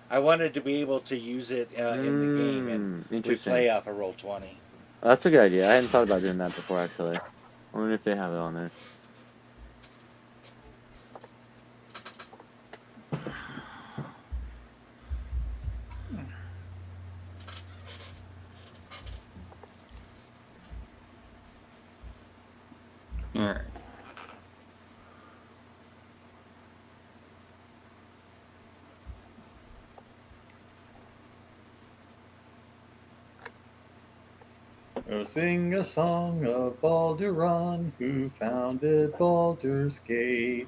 I wanted to be able to use it in the game, and we play off of Roll20. That's a good idea. I hadn't thought about doing that before, actually. I wonder if they have it on there. All right. Oh, sing a song of Balduran, who founded Baldur's Gate.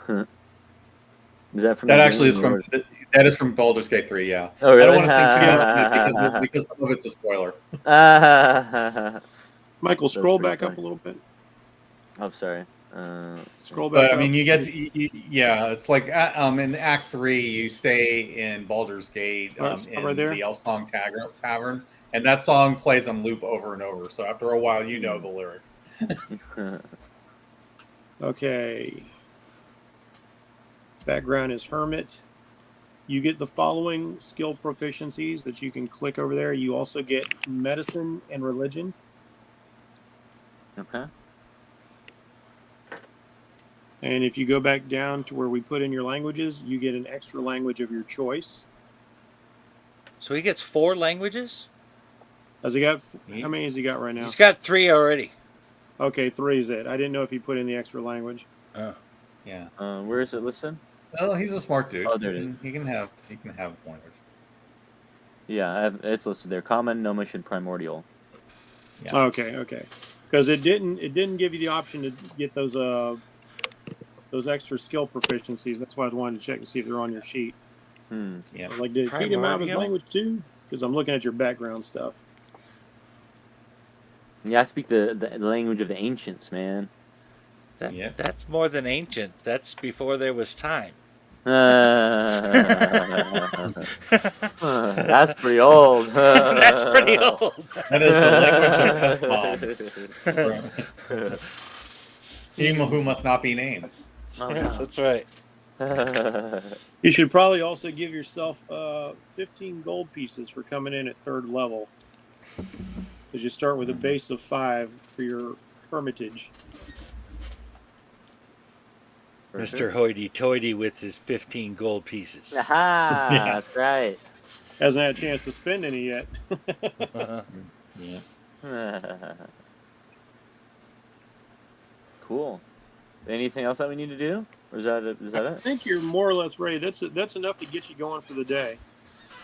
Is that from That actually is from that is from Baldur's Gate 3. Yeah. Oh, really? I don't want to sing too much of it because some of it's a spoiler. Michael, scroll back up a little bit. Oh, sorry. Scroll back But up. I mean, you get yeah. It's like in Act 3, you stay in Baldur's Gate in right there. the Elsong Tavern, and that song plays on loop over and over. So after a while, you know the lyrics. Okay. Background is Hermit. You get the following skill proficiencies that you can click over there. You also get Medicine and Religion. Okay. And if you go back down to where we put in your languages, you get an extra language of your choice. So he gets 4 languages? Has he got? How many has he got right now? He's got 3 already. Okay, 3 is it. I didn't know if he put in the extra language. Oh. Yeah. Where is it listed? Oh, he's a smart dude. Oh, there it is. He can have language. Yeah, it's listed there. Common, Gnomish, and Primordial. Yeah. Okay. Because it didn't give you the option to get those extra skill proficiencies. That's why I wanted to check and see if they're on your sheet. Yeah. Like, did it treat him out of his language too? Because I'm looking at your background stuff. Yeah, I speak the language of the ancients, man. That's more than ancient. That's before there was time. That's pretty old. That's pretty old. That is the language of Mob. He who must not be named. Oh, no. That's right. You should probably also give yourself 15 gold pieces for coming in at 3rd level. Because you start with a base of 5 for your hermitage. Mr. Hoity-toity with his 15 gold pieces. Aha, that's right. Hasn't had a chance to spend any yet. Yeah. Cool. Anything else that we need to do? Or is that it? I think you're more or less ready. That's enough to get you going for the day.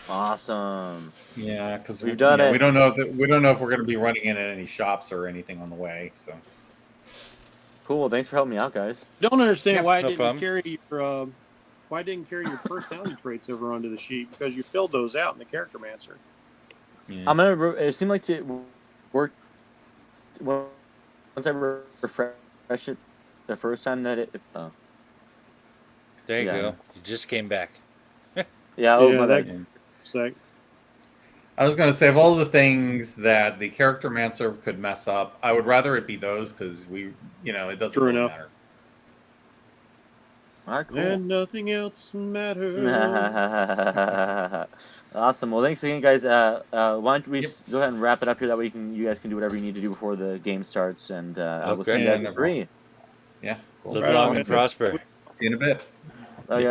Awesome. Yeah, because we've done it. We don't know if we're going to be running in at any shops or anything on the way. So cool. Thanks for helping me out, guys. Don't understand why I didn't carry your personality traits over onto the sheet, because you filled those out in the Character Mancer. Yeah. It seemed like it worked once I refreshed it the first time that it. There you go. You just came back. Yeah. Sec. I was going to say, of all the things that the Character Mancer could mess up, I would rather it be those, because it doesn't really matter. All right, cool. And nothing else matters. Awesome. Well, thanks again, guys. Why don't we go ahead and wrap it up here? That way you guys can do whatever you need to do before the game starts, and we'll see you guys at 3. Yeah. Cool. Live long and prosper. See you in a bit. Oh, yeah.